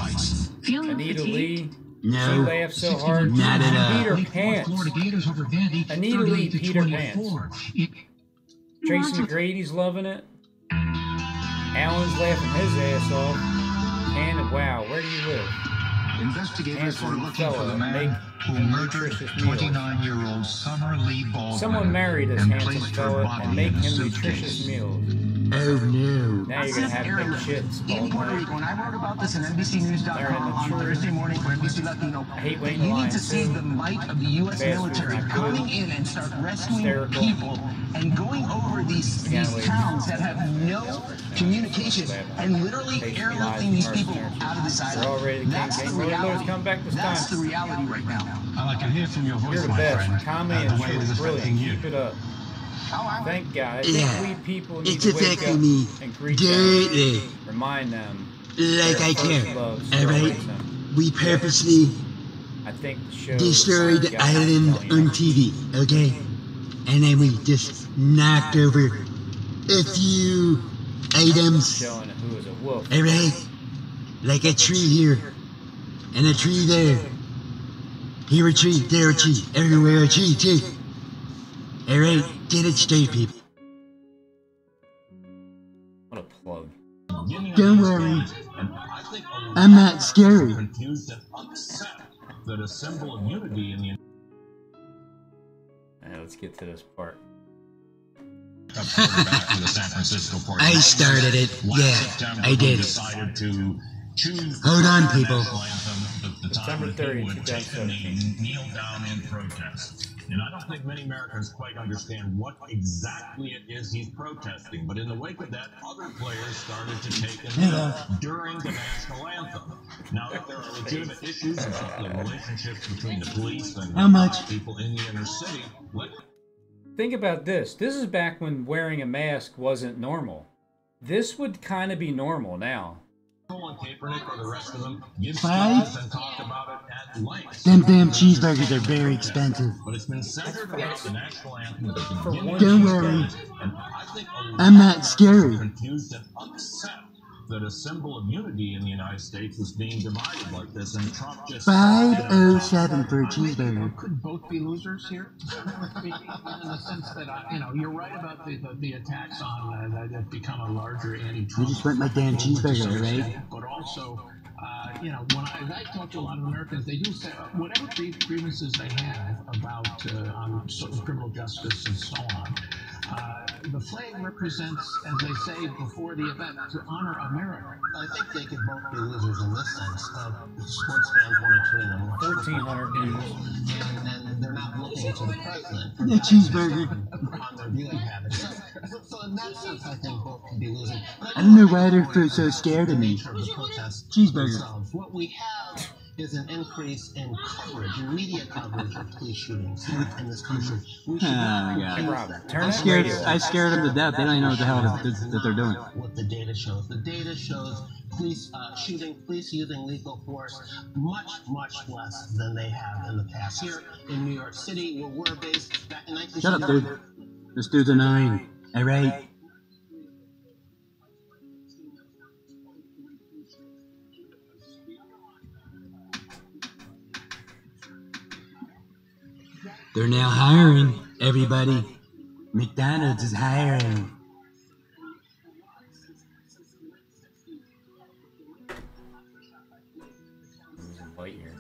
Anita Lee. No. She laughed so hard. Not at all. Peter Pants. Anita Lee, Peter Pants. Tracy McGrady's loving it. Alan's laughing his ass off. And wow, where do you live? Investigators were looking for the man who murdered 29-year-old Summer Lee Baldwin. Someone marry this and handsome placed her fella body and make in a him suitcase. nutritious meals. Oh no. Now you're gonna have big shits. In Puerto Rico, and I wrote about this in NBCNews.com on Thursday morning for NBC Latino. I hate waiting you in line, need to see the might of the U.S. Fast military food, coming in and start rescuing hysterical. people and going over these towns drones that have no communication and literally airlifting these people out of this island. That's the reality. That's the reality right now. And I can hear from your voice, my friend, the way it is affecting you. Keep it up. Thank God. I think we people need It's to wake affecting up me and greet greatly. them, remind them. Like I care. Alright? We purposely I think the show destroyed the island on TV, okay? And then we just knocked over a few items. Showing who is a wolf. Alright? Like a tree here. And a tree there. Here a tree, there a tree, everywhere a tree, too. Alright, get it straight, people. What a plug. Don't worry. I'm not scary. Confused and upset that a symbol of unity in the let's get to this part. back to the San Francisco port. I started it. Yeah, I did. Decided to choose Hold on, people. September 30th, 2017. Kneel down in protest. And I don't think many Americans quite understand what exactly it is he's protesting, but in the wake of that, other players started to take a knee during the national anthem. Now, if there are legitimate issues about the relationships between the police and people in the inner city, think about this. This is back when wearing a mask wasn't normal. This would kind of be normal now. Kaepernick or the rest of them give Five? and talk about it at length. Them damn cheeseburgers are very expensive. But it's been centered around the national anthem at the beginning. Don't worry. And I think I'm not scary. Confused and upset that a symbol of unity in the United States was being divided like this, and Trump just 507 for a cheeseburger. Could both be losers here, in the sense that you're right about the attacks on that become a larger anti-Trump. I just want my damn cheeseburger, right? But also, when I talk to a lot of Americans, they do say whatever grievances they have about on certain criminal justice and so on. The flag represents, as they say before the event, to honor America. I think they could both be losers in this sense. Sports fans want to tune in 1,300 views. And they're not looking to the president for The cheeseburger. on their viewing habits. So in that sense, I think both could be losing. I don't know why they're so scared of me. Cheeseburger. What we have is an increase in coverage, in media coverage of police shootings in this country. We should Oh, my Hey, God. Rob, I scared them to death. They don't even know what the hell that they're doing. What the data shows. The data shows police police using lethal force much, much less than they have in the past. Here in New York City, where we're based, back in 19... Shut up, dude. This dude's annoying. Alright? They're now hiring, everybody. McDonald's is hiring. Light here.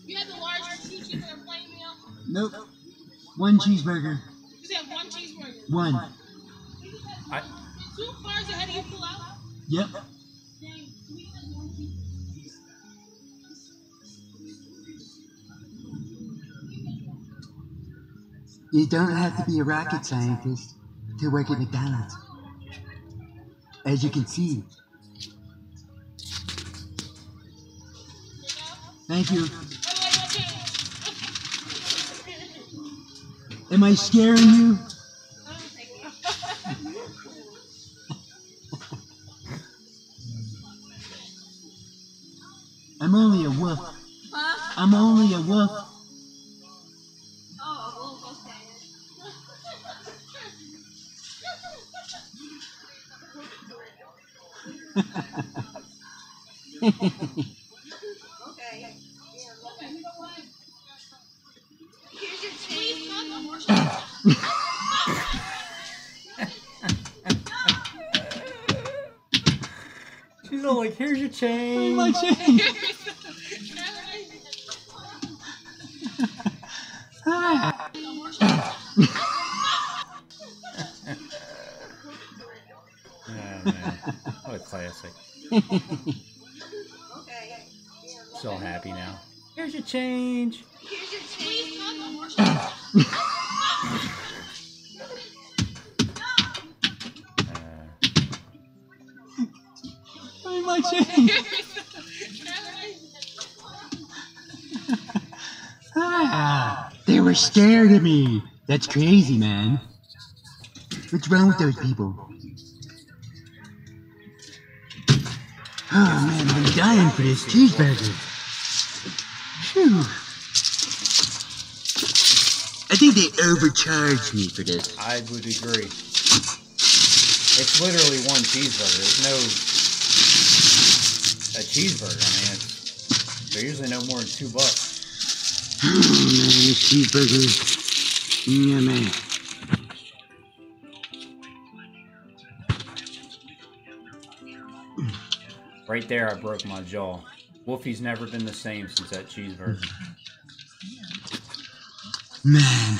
You have the large cheeseburger and plain meal? Nope. One cheeseburger. You said one cheeseburger? One. Two cars ahead of you pull out? Yep. You don't have to be a rocket scientist to work at McDonald's. As you can see. Thank you. Am I scaring you? I'm only a wolf. Huh? I'm only a wolf. Oh, a wolf, okay. Okay. Here's your cheese. She's all like, here's your change. My change. Oh, man. What a classic. So happy now. Here's your change. Here's your cheese. What am I saying? They were scared of me. That's crazy, man. What's wrong with those people? Oh man, I'm dying for this cheeseburger. Phew. I think they overcharged me for this. I would agree. It's literally one cheeseburger. There's no a cheeseburger. I mean, they're usually no more than $2. Oh man, this cheeseburger. Yeah, man. Right there, I broke my jaw. Wolfie's never been the same since that cheeseburger. Man,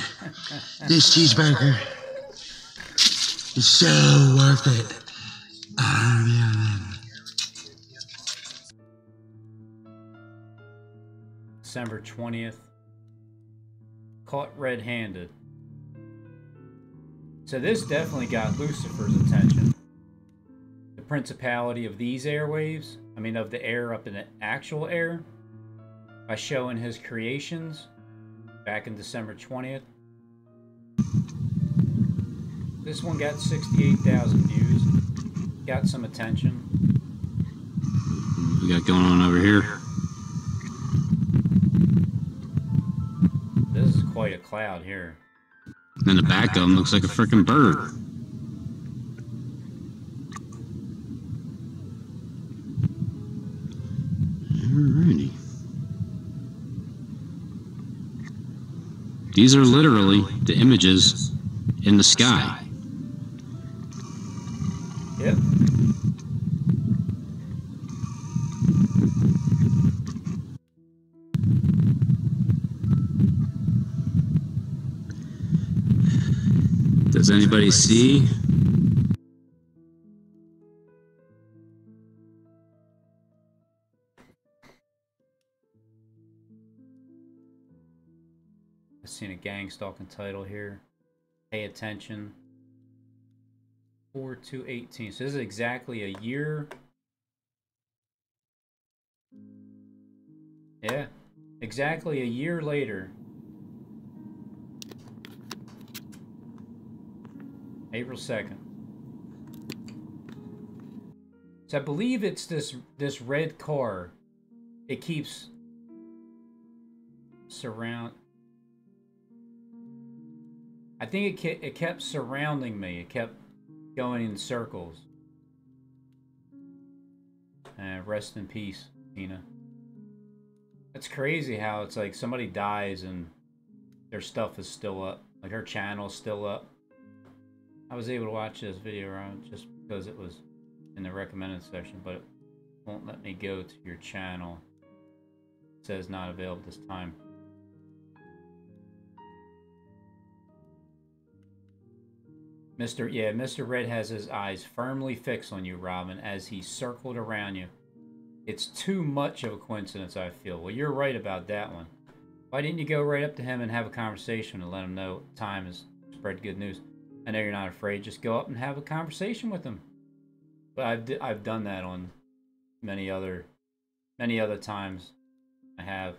this cheeseburger is so worth it. Oh, man. December 20th. Caught red-handed. So this definitely got Lucifer's attention. The principality of these airwaves, I mean of the air up in the actual air, by showing his creations back in December 20th. This one got 68,000 views. Got some attention. What we got going on over here? This is quite a cloud here. And the back of him looks like a freaking bird. Alrighty. These are literally the images in the sky. Yep. Does anybody see? I've seen a gang stalking title here. Pay attention. 4/2/18. So this is exactly a year. Yeah, exactly a year later. April 2nd. So I believe it's this red car. It keeps I think it kept surrounding me. It kept going in circles. Rest in peace, Tina. It's crazy how it's like somebody dies and their stuff is still up. Like her channel's still up. I was able to watch this video around just because it was in the recommended section, but it won't let me go to your channel. It says not available this time. Mr. Red has his eyes firmly fixed on you, Robin, as he circled around you. It's too much of a coincidence, I feel. Well, you're right about that one. Why didn't you go right up to him and have a conversation and let him know time has spread good news? I know you're not afraid. Just go up and have a conversation with him. But I've done that on many other times. I have.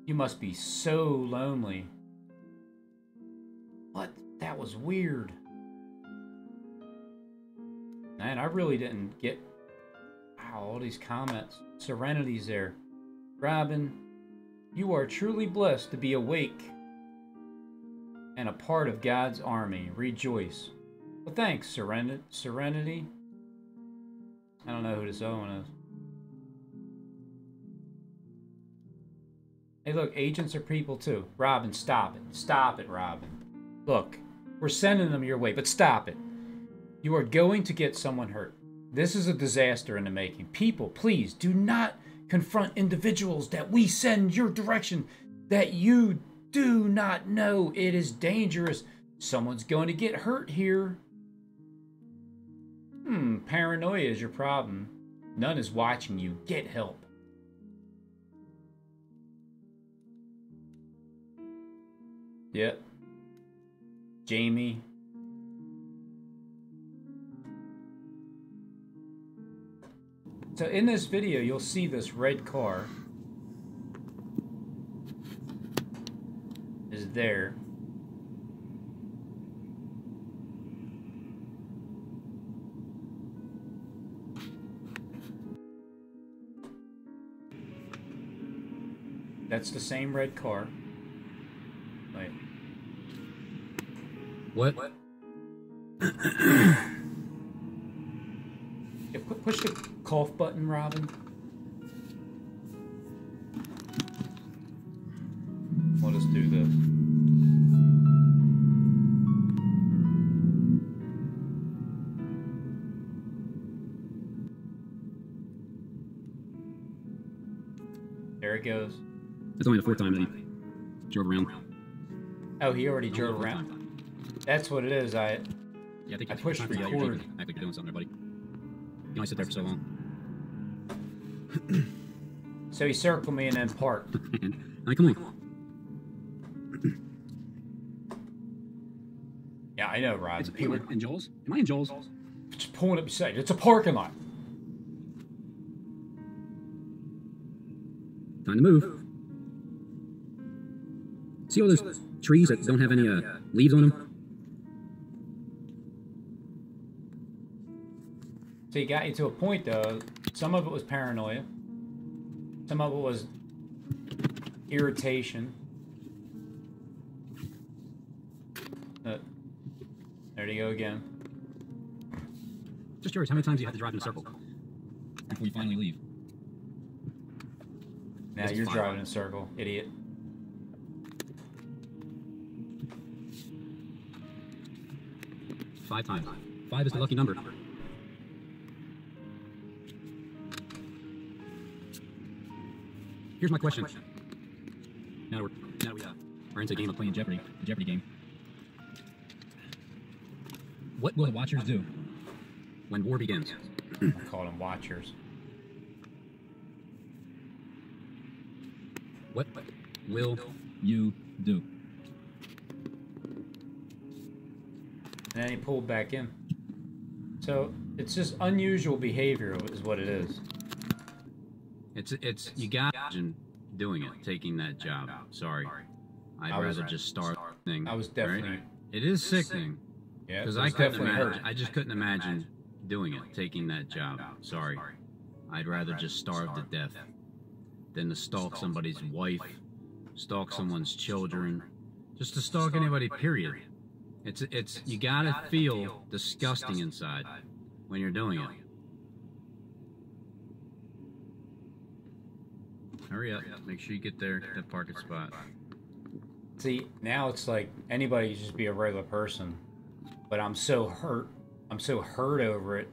You must be so lonely. What? That was weird. Man, I really didn't get... Wow, all these comments. Serenity's there. Robin, you are truly blessed to be awake and a part of God's army. Rejoice. Well, thanks, Serenity. I don't know who this Owen is. Hey, look, agents are people too. Robin, stop it. Stop it, Robin. Look, we're sending them your way, but stop it. You are going to get someone hurt. This is a disaster in the making. People, please do not confront individuals that we send your direction that you do not know. It is dangerous. Someone's going to get hurt here. Paranoia is your problem. None is watching you. Get help. Yep. Jamie. So in this video, you'll see this red car is there. That's the same red car. Wait. What? Yeah, push the cough button, Robin. We'll just do this. There it goes. It's only the fourth time that he drove around. Oh, he already drove around. That's what it is. Yeah, I think I pushed record. Act like you're doing something there, buddy. You only sit there for so long. So he circled me and then parked. Like, come on. Yeah, I know, Rod. People in Joel's? Am I in Joel's? Just pulling up beside you. It's a parking lot. Time to move. See all those trees that don't have any leaves on them? So he got you to a point, though. Some of it was paranoia. Some of it was irritation. There you go again. Just curious, how many times do you have to drive in a circle before you finally leave? Now you're driving in a circle, idiot. Five times. 5 is the lucky number. Here's my question. Now we are into a game of playing Jeopardy, the Jeopardy game. What will the Watchers do when war begins? I call them Watchers. What will you do? And then he pulled back in. So it's just unusual behavior is what it is. It's you got to imagine doing it, taking that job. Sorry, I'd rather just start thing. I was definitely. Right? It is sickening. Yeah, because I couldn't imagine. I just couldn't imagine doing it, taking that job. Sorry, I'd rather just starve to death than to stalk somebody's wife, stalk someone's children, just to stalk anybody. Period. It's you gotta feel disgusting inside when you're doing it. Hurry up! Make sure you get there, that parking spot. See, now it's like anybody can just be a regular person, but I'm so hurt. I'm so hurt over it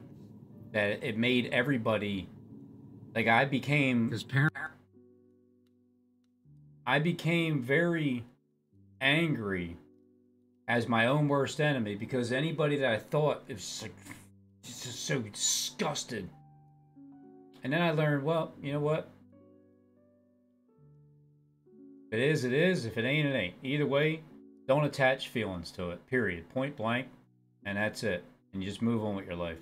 that it made everybody like I became very angry as my own worst enemy because anybody that I thought was like just so disgusted. And then I learned, well, you know what? If it is, it is. If it ain't, it ain't. Either way, don't attach feelings to it. Period. Point blank. And that's it. And you just move on with your life.